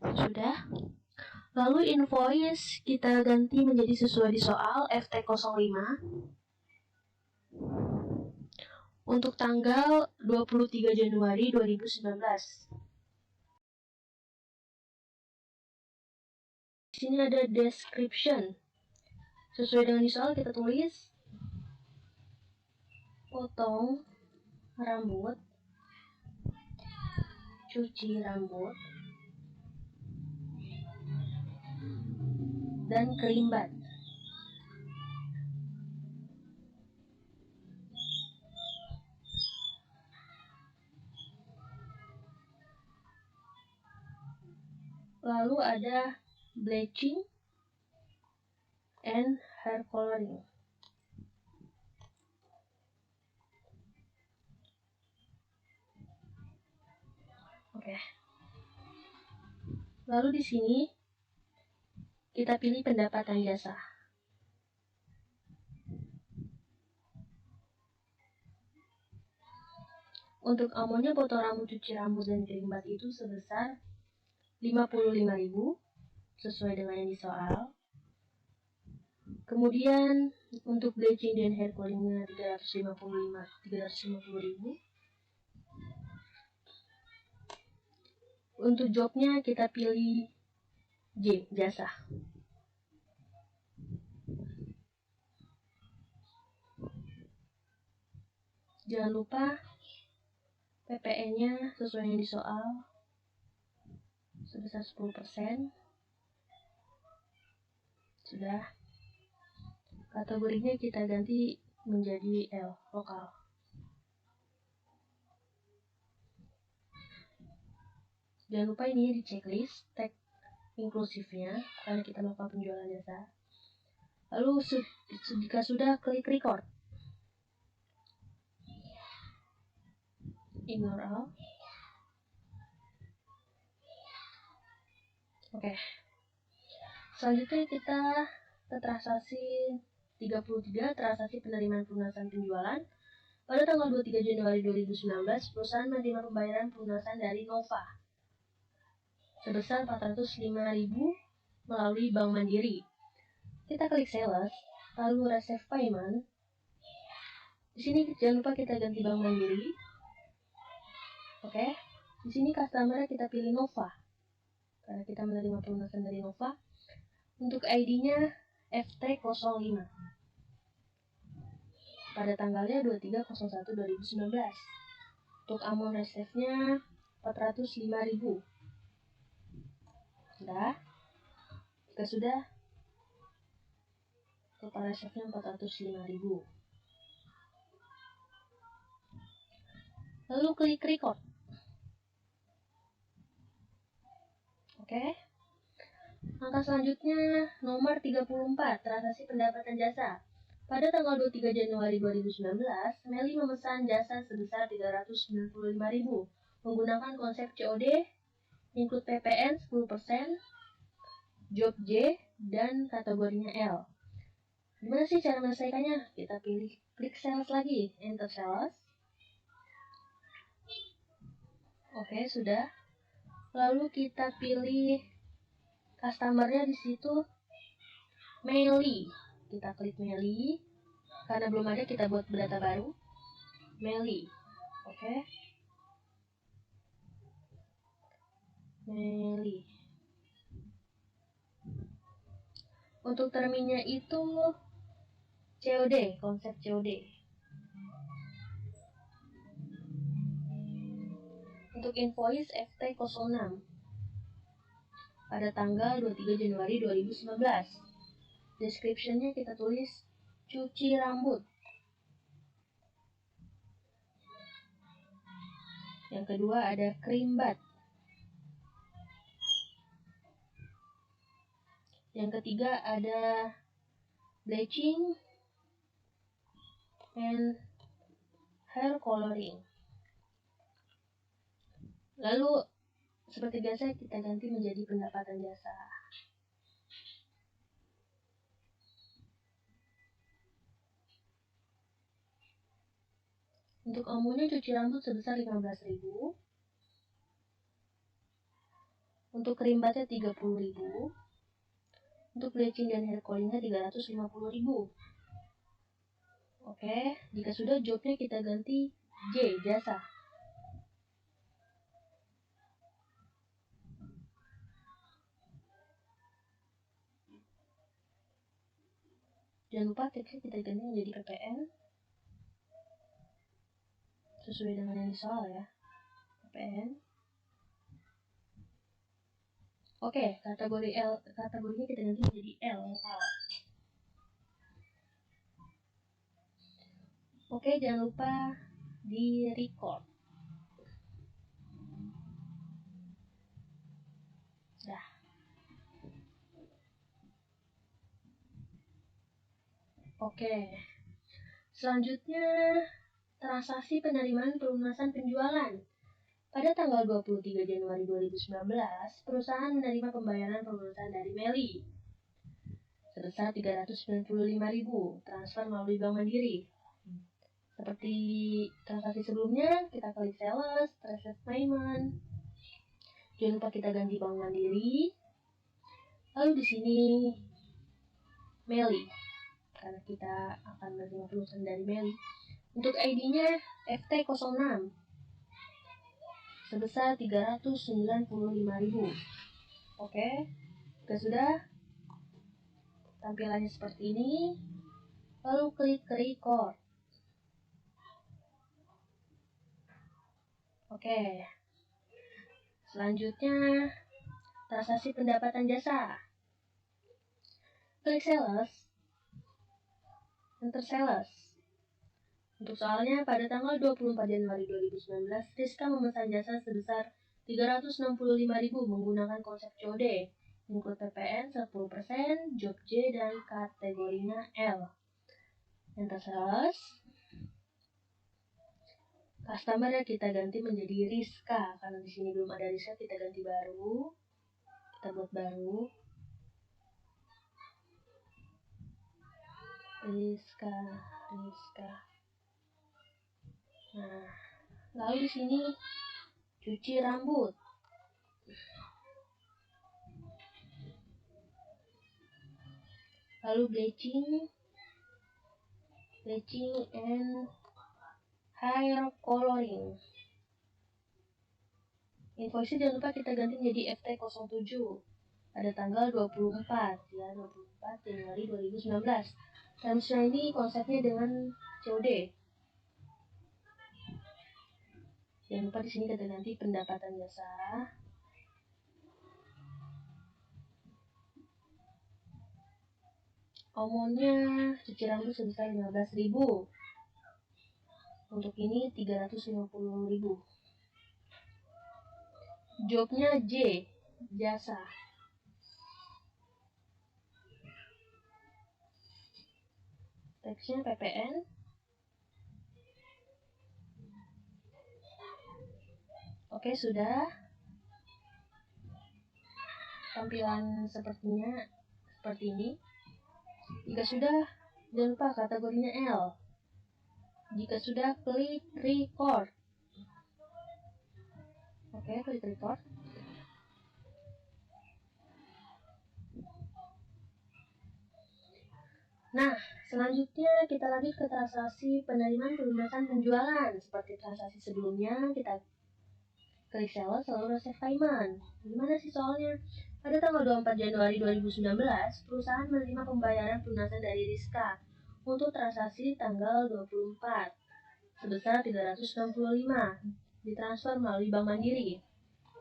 Sudah. Lalu invoice kita ganti menjadi sesuai di soal FT05 untuk tanggal 23 Januari 2019. Di sini ada description. Sesuai dengan di soal kita tulis potong rambut, cuci rambut, dan kerimbat. Lalu ada bleaching and hair coloring. Oke. Lalu di sini kita pilih pendapatan jasa. Untuk amonnya potong rambut, cuci rambut, dan kerimbat itu sebesar 55.000 sesuai dengan yang di soal. Kemudian untuk bleaching dan hair coloring-nya 350.000. Untuk jobnya kita pilih J, jasa. Jangan lupa PPN-nya sesuai yang di soal sebesar 10%. Sudah. Kategorinya kita ganti menjadi L, lokal. Jangan lupa ini di checklist, tag inklusifnya karena kita melakukan penjualan jasa. Lalu jika sudah, klik record. Ignore all. Oke. Selanjutnya kita ke transaksi 33, transaksi penerimaan pelunasan penjualan. Pada tanggal 23 Januari 2019, perusahaan menerima pembayaran pelunasan dari Nova sebesar 405.000 melalui Bank Mandiri. Kita klik sales, lalu receive payment. Di sini jangan lupa kita ganti Bank Mandiri. Oke. Di sini customer kita pilih Nova karena kita menerima pelunasan dari Nova. Untuk ID-nya FT05 pada tanggalnya 23/01/2019. Untuk amount receive-nya 405.000. Jika sudah, total receive-nya 405.000. Lalu klik record. Oke. Langkah selanjutnya nomor 34, transaksi pendapatan jasa. Pada tanggal 23 Januari 2019, Meli memesan jasa sebesar 395.000 menggunakan konsep COD, include PPN 10%, job J, dan kategorinya L. Gimana sih cara menyelesaikannya? Kita pilih klik sales lagi, enter sales. Oke, sudah. Lalu kita pilih customer-nya di situ Meli. Kita klik Meli. Karena belum ada, kita buat data baru. Meli. Oke. Meli. Untuk terminnya itu COD, konsep COD. Untuk invoice FT06 pada tanggal 23 Januari 2019. Description-nya kita tulis cuci rambut. Yang kedua ada cream bath. Yang ketiga ada bleaching and hair coloring. Lalu seperti biasa kita ganti menjadi pendapatan jasa. Untuk amount-nya cuci rambut sebesar 15.000. Untuk cream bath-nya 30.000. Untuk bleaching dan hair coloring-nya 350.000. Oke, jika sudah, job-nya kita ganti J, jasa. Jangan lupa teksnya kita ganti menjadi PPN sesuai dengan yang di soal ya. PPN. Oke, kategorinya kita ganti menjadi L. Oke, jangan lupa di record. Dah. Oke. Selanjutnya transaksi penerimaan pelunasan penjualan. Pada tanggal 23 Januari 2019, perusahaan menerima pembayaran pelunasan dari Meli sebesar 395.000 transfer melalui Bank Mandiri. Seperti transaksi sebelumnya, kita klik sales, receive payment. Jangan lupa kita ganti Bank Mandiri. Lalu di sini Meli, karena kita akan menerima pelunasan dari Meli. Untuk ID-nya FT06 sebesar 395.000. Oke, sudah. Tampilannya seperti ini. Lalu klik record. Oke. Selanjutnya transaksi pendapatan jasa. Klik sales, enter sales. Untuk soalnya pada tanggal 24 Januari 2019, Rizka memesan jasa sebesar 365.000 menggunakan konsep COD, include PPN 10%, job J dan kategorinya L. Enter sales. Customer kita ganti menjadi Rizka, karena di sini belum ada Rizka, kita ganti baru. Kita buat baru. Rizka. Nah, lalu di sini cuci rambut. Lalu bleaching and hair coloring. Invoice jangan lupa kita ganti menjadi FT07 pada tanggal 24 ya, 24 Januari 2019. Termsnya ini konsepnya dengan COD. Jangan lupa di sini kita ganti pendapatan jasa. Omonnya cuci rambut sebesar 15.000. Untuk ini 350.000. Jobnya J, jasa. Teksnya PPN. Oke, sudah. Tampilan seperti ini. Jika sudah, jangan lupa kategorinya L. Jika sudah, klik record. Oke, klik record. Nah, selanjutnya kita lanjut ke transaksi penerimaan pelunasan penjualan. Seperti transaksi sebelumnya, kita klik sales lalu receive payment. Gimana sih soalnya? Pada tanggal 24 Januari 2019, perusahaan menerima pembayaran pelunasan dari Rizka untuk transaksi tanggal 24 sebesar 365 ditransfer melalui Bank Mandiri.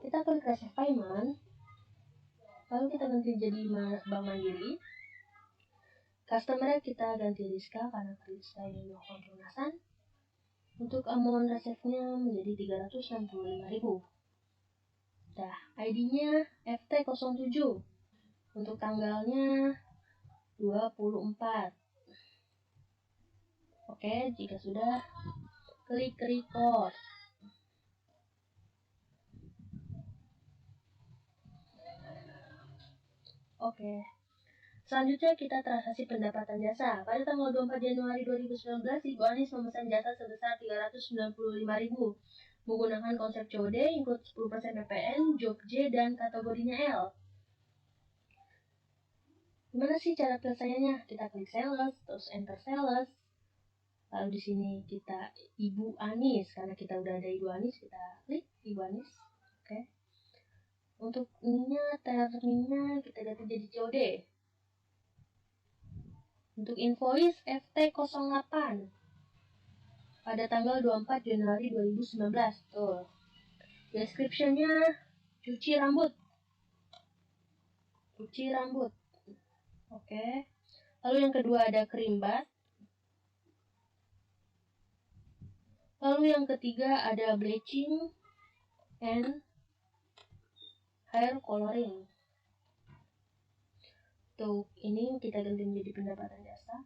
Kita klik receive payment, lalu kita ganti jadi Bank Mandiri. Customer kita ganti Rizka karena Rizka ini melakukan pelunasan. Untuk amount receive-nya menjadi 365.000. Dah, ID-nya FT07. Untuk tanggalnya 24. Oke, jika sudah, klik record. Oke. Selanjutnya kita transaksi pendapatan jasa. Pada tanggal 24 Januari 2019, Ibu Anis memesan jasa sebesar 395.000 menggunakan konsep COD, include 10% PPN, job J dan kategorinya L. Gimana sih cara penyelesaiannya? Kita klik sales, terus enter sales. Lalu di sini kita Ibu Anis, karena kita udah ada Ibu Anis, kita klik Ibu Anis. Oke. Untuk ininya, terminnya kita ganti jadi COD. Untuk invoice FT08 pada tanggal 24 Januari 2019. Tuh. Description-nya cuci rambut. Oke. Lalu yang kedua ada kerimbat. Lalu yang ketiga ada bleaching and hair coloring. Untuk ini kita ganti menjadi pendapatan jasa.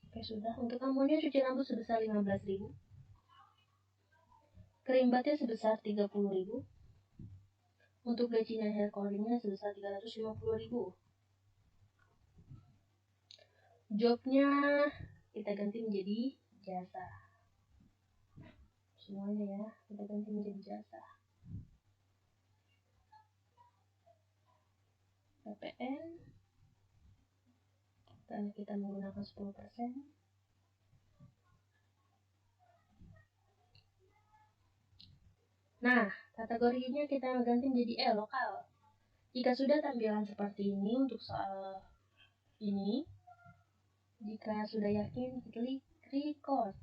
Oke, sudah. Untuk amonnya cuci rambut sebesar 15.000. Kerimbatnya sebesar 30.000. Untuk bleaching dan hair coloringnya sebesar 350.000. Jobnya kita ganti menjadi jasa. Semuanya ya, kita ganti menjadi jasa. PPN karena kita menggunakan 10%. Nah, kategorinya kita ganti menjadi lokal. Jika sudah tampilan seperti ini untuk soal ini, jika sudah yakin, klik record.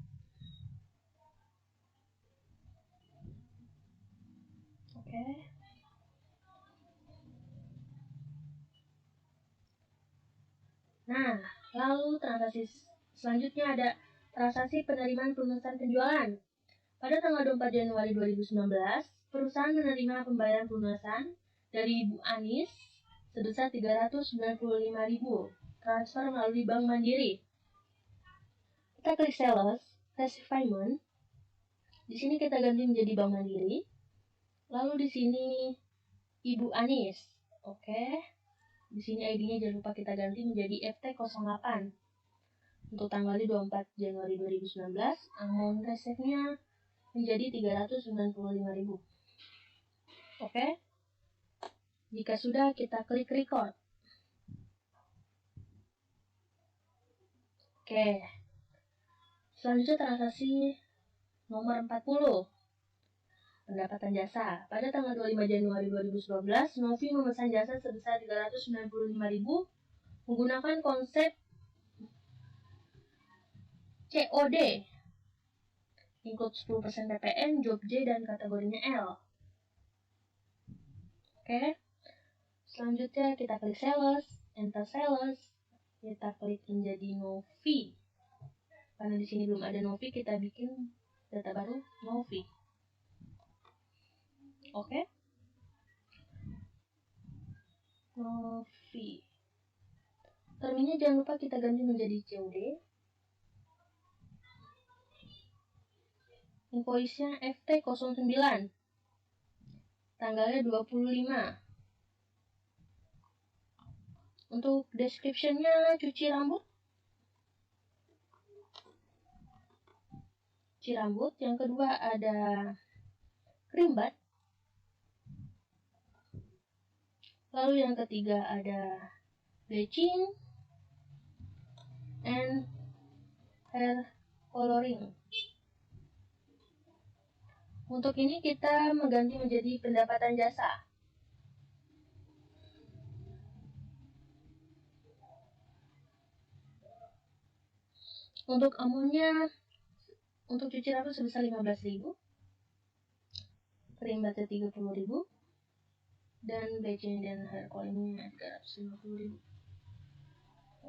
Oke. Nah, lalu transaksi selanjutnya ada transaksi penerimaan pelunasan penjualan. Pada tanggal 24 Januari 2019, perusahaan menerima pembayaran pelunasan dari Ibu Anis sebesar 395.000 transfer melalui Bank Mandiri. Kita klik sales, receive payment. Di sini kita ganti menjadi Bank Mandiri. Lalu di sini Ibu Anis. Oke. Di sini ID-nya jangan lupa kita ganti menjadi FT08. Untuk tanggalnya 24 Januari 2019, amount receive-nya menjadi 395.000. Oke. Jika sudah, kita klik record. Oke. Selanjutnya transaksi nomor 40. Pendapatan jasa. Pada tanggal 25 Januari 2019, Novi memesan jasa sebesar 395.000 menggunakan konsep COD. Include 10% PPN, job J, dan kategorinya L. Oke. Selanjutnya kita klik sales, enter sales. Kita klik menjadi Novi. Karena di sini belum ada Novi, kita bikin data baru Novi. Oke. Novi. Terminnya jangan lupa kita ganti menjadi COD. Invoice-nya FT09. Tanggalnya 25. Untuk description-nya cuci rambut. Cuci rambut. Yang kedua ada krimbat. Lalu yang ketiga ada bleaching and hair coloring. Untuk ini kita mengganti menjadi pendapatan jasa. Untuk amount-nya, untuk cuci rambut sebesar 15.000, krimbatnya 30.000, dan bleaching dan hair coloring-nya 350.000.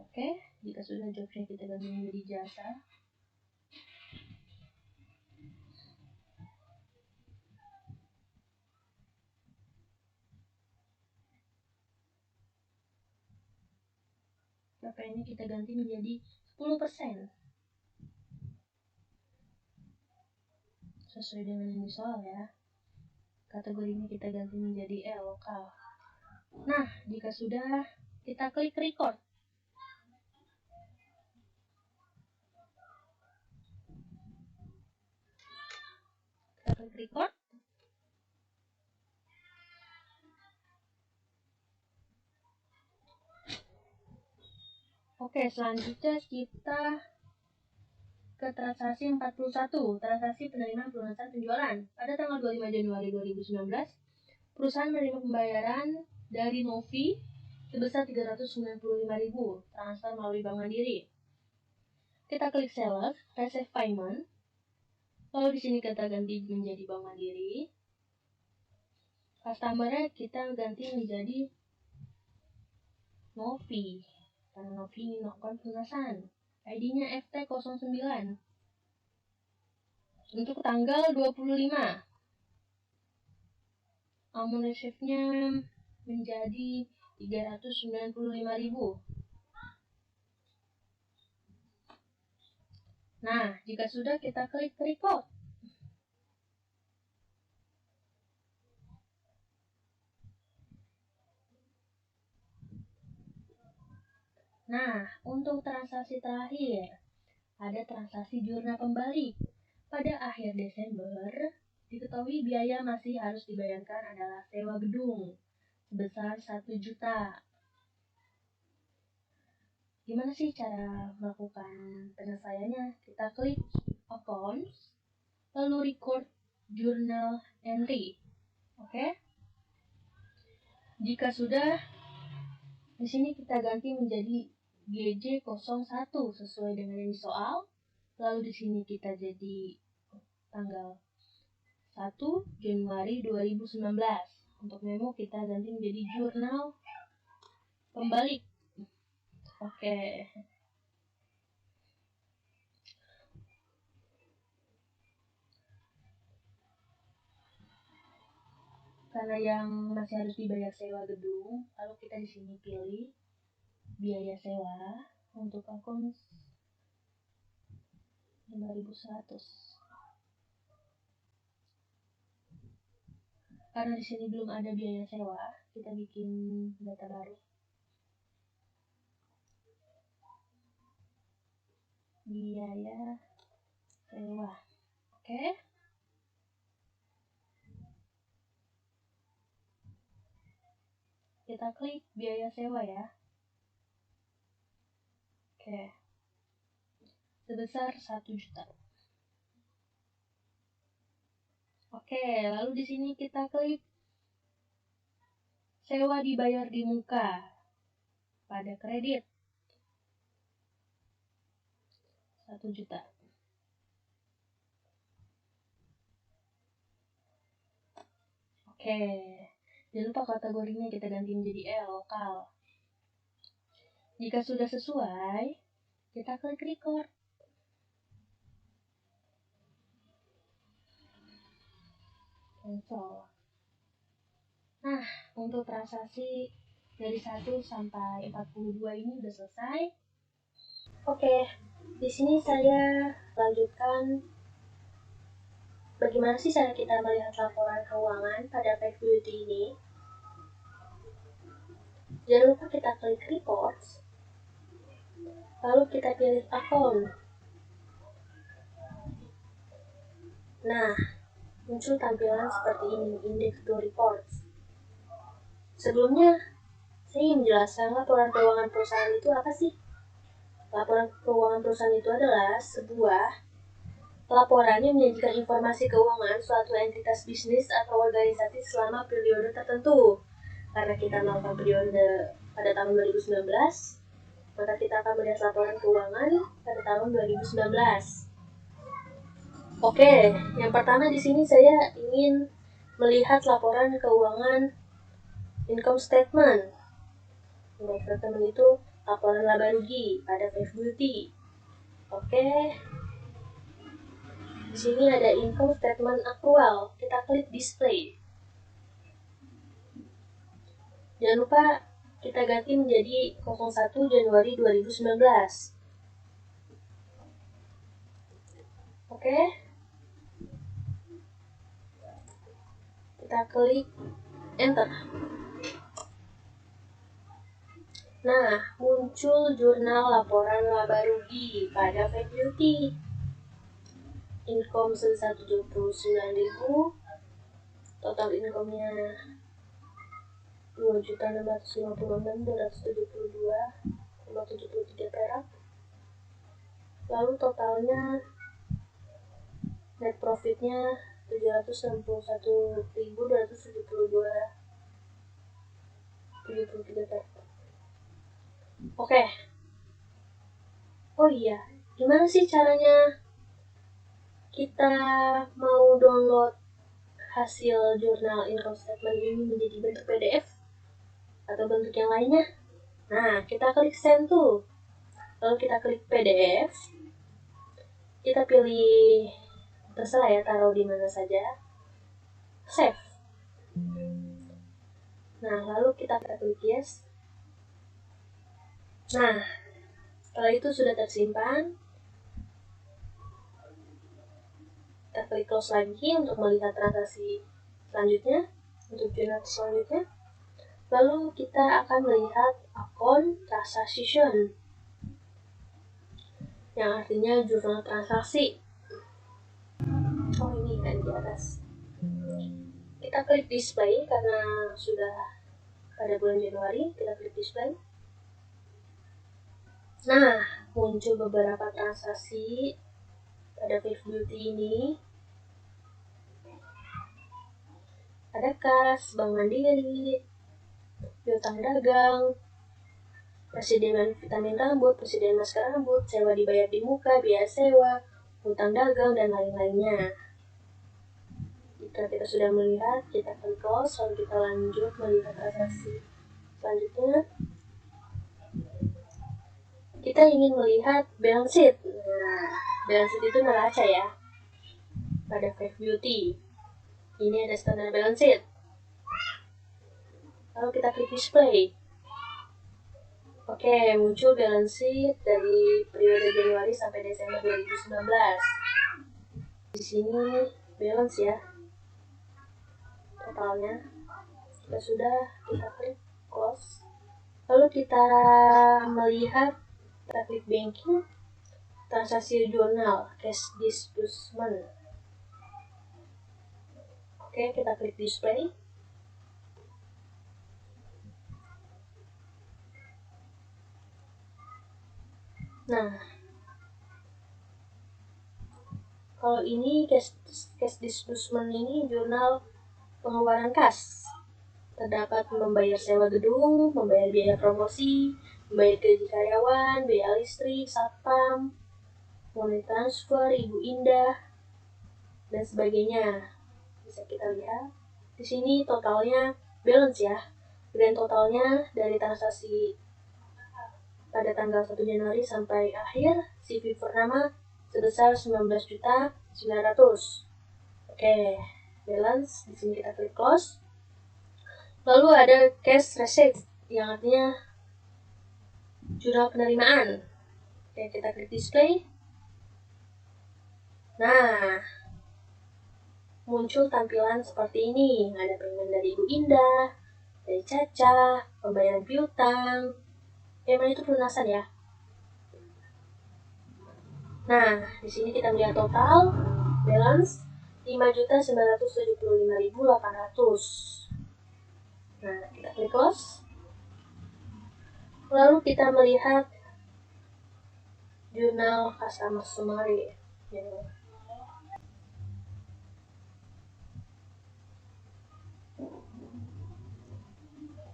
Oke, jika sudah jobnya kita ganti menjadi jasa. PPN-nya kita ganti menjadi 10%. Sesuai dengan yang di soal ya. Kategorinya kita ganti menjadi lokal. Nah, jika sudah, kita klik record. Kita klik record. Oke, selanjutnya kita ke transaksi 41, transaksi penerimaan pelunasan penjualan. Pada tanggal 25 Januari 2019, perusahaan menerima pembayaran dari Novi sebesar 395.000 transfer melalui Bank Mandiri. Kita klik sales, receive payment. Lalu di sini kita ganti menjadi Bank Mandiri. Customer-nya kita ganti menjadi Novi. Karena Novi ingin melakukan pelunasan. ID-nya FT09. Untuk tanggal 25. Amount receive-nya menjadi 395.000. Nah, jika sudah kita klik record. Nah, untuk transaksi terakhir, ada transaksi jurnal pembalik. Pada akhir Desember, diketahui biaya masih harus dibayarkan adalah sewa gedung sebesar 1 juta. Gimana sih cara melakukan penyelesaiannya? Kita klik accounts, lalu record journal entry. Oke? Jika sudah, di sini kita ganti menjadi GJ01 sesuai dengan yang di soal. Lalu di sini kita jadi tanggal 1 Januari 2019. Untuk memo kita ganti menjadi jurnal pembalik. Oke. Karena yang masih harus dibayar sewa gedung, lalu kita di sini pilih biaya sewa untuk akun 5.100. Karena di sini belum ada biaya sewa, kita bikin data baru. Biaya sewa. Oke. Kita klik biaya sewa ya. Oke. Sebesar 1 juta. Oke, lalu di sini kita klik sewa dibayar di muka pada kredit 1 juta. Oke, jangan lupa kategorinya kita ganti menjadi lokal. Jika sudah sesuai, kita klik record. Cancel. Nah, untuk transaksi dari 1 sampai 42 ini udah selesai.
Oke, di sini saya lanjutkan bagaimana sih cara kita melihat laporan keuangan pada Five Beauty ini. Jangan lupa kita klik reports, lalu kita pilih account. Nah, muncul tampilan seperti ini, index to reports. Sebelumnya, saya ingin menjelaskan laporan keuangan perusahaan itu apa sih? Laporan keuangan perusahaan itu adalah sebuah laporan yang menyajikan informasi keuangan suatu entitas bisnis atau organisasi selama periode tertentu. Karena kita melakukan periode pada tahun 2019, maka kita akan melihat laporan keuangan pada tahun 2019. Oke, yang pertama di sini saya ingin melihat laporan keuangan income statement. Income statement itu laporan laba rugi pada Five Beauty. Oke. Di sini ada income statement aktual. Kita klik display. Jangan lupa kita ganti menjadi 01 Januari 2019. Oke. Kita klik enter. Nah, muncul jurnal laporan laba rugi pada Five Beauty. Income sebesar 79.000, total income-nya 2.656.272,73 perak. Lalu totalnya net profitnya 761.272,73 perak. Oke. Oh iya, gimana sih caranya kita mau download hasil jurnal income statement ini menjadi bentuk PDF atau bentuk yang lainnya? Nah, kita klik send to. Lalu kita klik PDF. Kita pilih, terserah ya, taruh di mana saja. Save. Nah, lalu kita klik yes. Nah, setelah itu sudah tersimpan. Kita klik close lagi untuk melihat transaksi selanjutnya, untuk jurnal selanjutnya. Lalu kita akan melihat akun transaction, yang artinya jurnal transaksi. Oh, ini kan di atas. Kita klik display karena sudah pada bulan Januari. Kita klik display. Nah, muncul beberapa transaksi pada Five Beauty ini. Ada kas, Bank Mandiri, piutang dagang, persediaan vitamin rambut, persediaan masker rambut, sewa dibayar di muka, biaya sewa, hutang dagang, dan lain-lainnya. Jika kita sudah melihat, kita klik close, lalu kita lanjut melihat transaksi selanjutnya. Kita ingin melihat balance sheet. Nah, balance sheet itu neraca ya pada Five Beauty. Ini ada standar balance sheet.
Lalu kita klik display. Oke, muncul balance sheet dari periode Januari sampai Desember 2019. Di sini balance ya, totalnya. Jika sudah, kita klik close. Lalu kita melihat, kita klik banking, transaksi jurnal, cash disbursement. Oke, kita klik display. Nah, kalau ini cash disbursement ini jurnal pengeluaran kas. Terdapat membayar sewa gedung, membayar biaya promosi, membayar gaji karyawan, biaya listrik, satpam, money transfer, Ibu Indah, dan sebagainya. Bisa kita lihat di sini totalnya balance ya. Grand totalnya dari transaksi pada tanggal 1 Januari sampai akhir CV pertama sebesar 19.900.000. Oke, balance di sini kita klik close. Lalu ada cash receipt yang artinya jurnal penerimaan. Oke, kita klik display. Nah, muncul tampilan seperti ini. Ada payment dari Ibu Indah, dari Caca, pembayaran piutang. Payment itu pelunasan ya. Nah, di sini kita melihat total balance 5.975.800. Nah, kita klik close. Lalu kita melihat jurnal customer summary.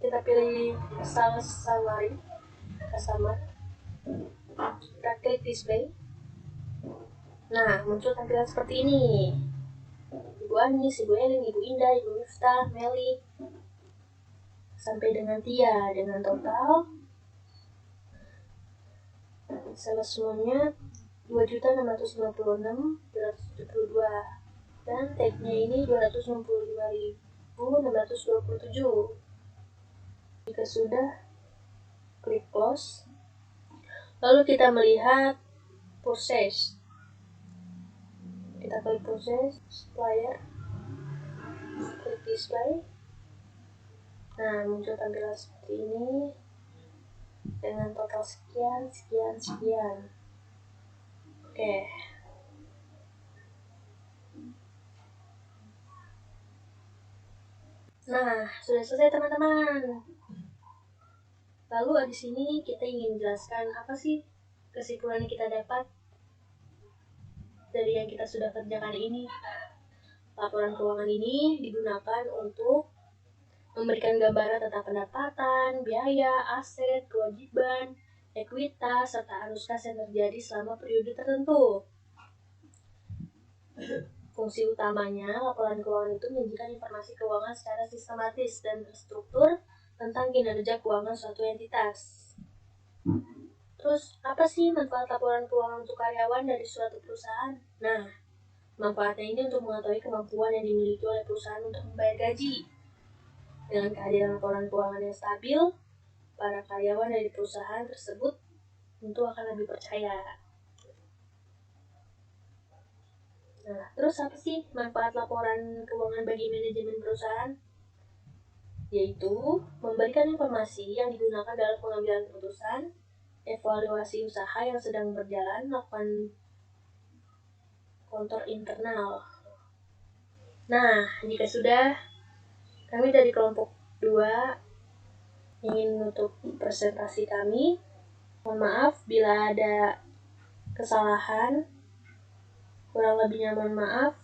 Kita pilih sales summary customer. Kita klik display. Nah, muncul tampilan seperti ini. Ibu Anis, Ibu Elin, Ibu Indah, Ibu Miftah, Meli, sampai dengan Tia, dengan total sales semuanya 2.656.272 dan tag-nya ini 265.627. Jika sudah, klik close. Lalu kita melihat purchase. Kita klik purchase, supplier, klik display. Nah, muncul tampilan seperti ini dengan total sekian. Oke. Nah, sudah selesai teman-teman. Lalu di sini kita ingin jelaskan apa sih kesimpulan yang kita dapat dari yang kita sudah kerjakan ini. Laporan keuangan ini digunakan untuk memberikan gambaran tentang pendapatan, biaya, aset, kewajiban, ekuitas, serta arus kas yang terjadi selama periode tertentu. Fungsi utamanya, laporan keuangan itu menyajikan informasi keuangan secara sistematis dan terstruktur tentang kinerja keuangan suatu entitas. Terus, apa sih manfaat laporan keuangan untuk karyawan dari suatu perusahaan? Nah, manfaatnya ini untuk mengetahui kemampuan yang dimiliki oleh perusahaan untuk membayar gaji. Dengan kehadiran laporan keuangan yang stabil, para karyawan dari perusahaan tersebut tentu akan lebih percaya. Nah, terus apa sih manfaat laporan keuangan bagi manajemen perusahaan? Yaitu memberikan informasi yang digunakan dalam pengambilan keputusan, evaluasi usaha yang sedang berjalan, melakukan kontrol internal. Nah, jika sudah, kami dari kelompok 2 ingin menutup presentasi kami. Mohon maaf bila ada kesalahan. Kurang lebihnya mohon maaf.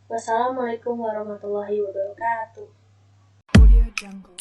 Wassalamualaikum warahmatullahi wabarakatuh.
Audio Jungle.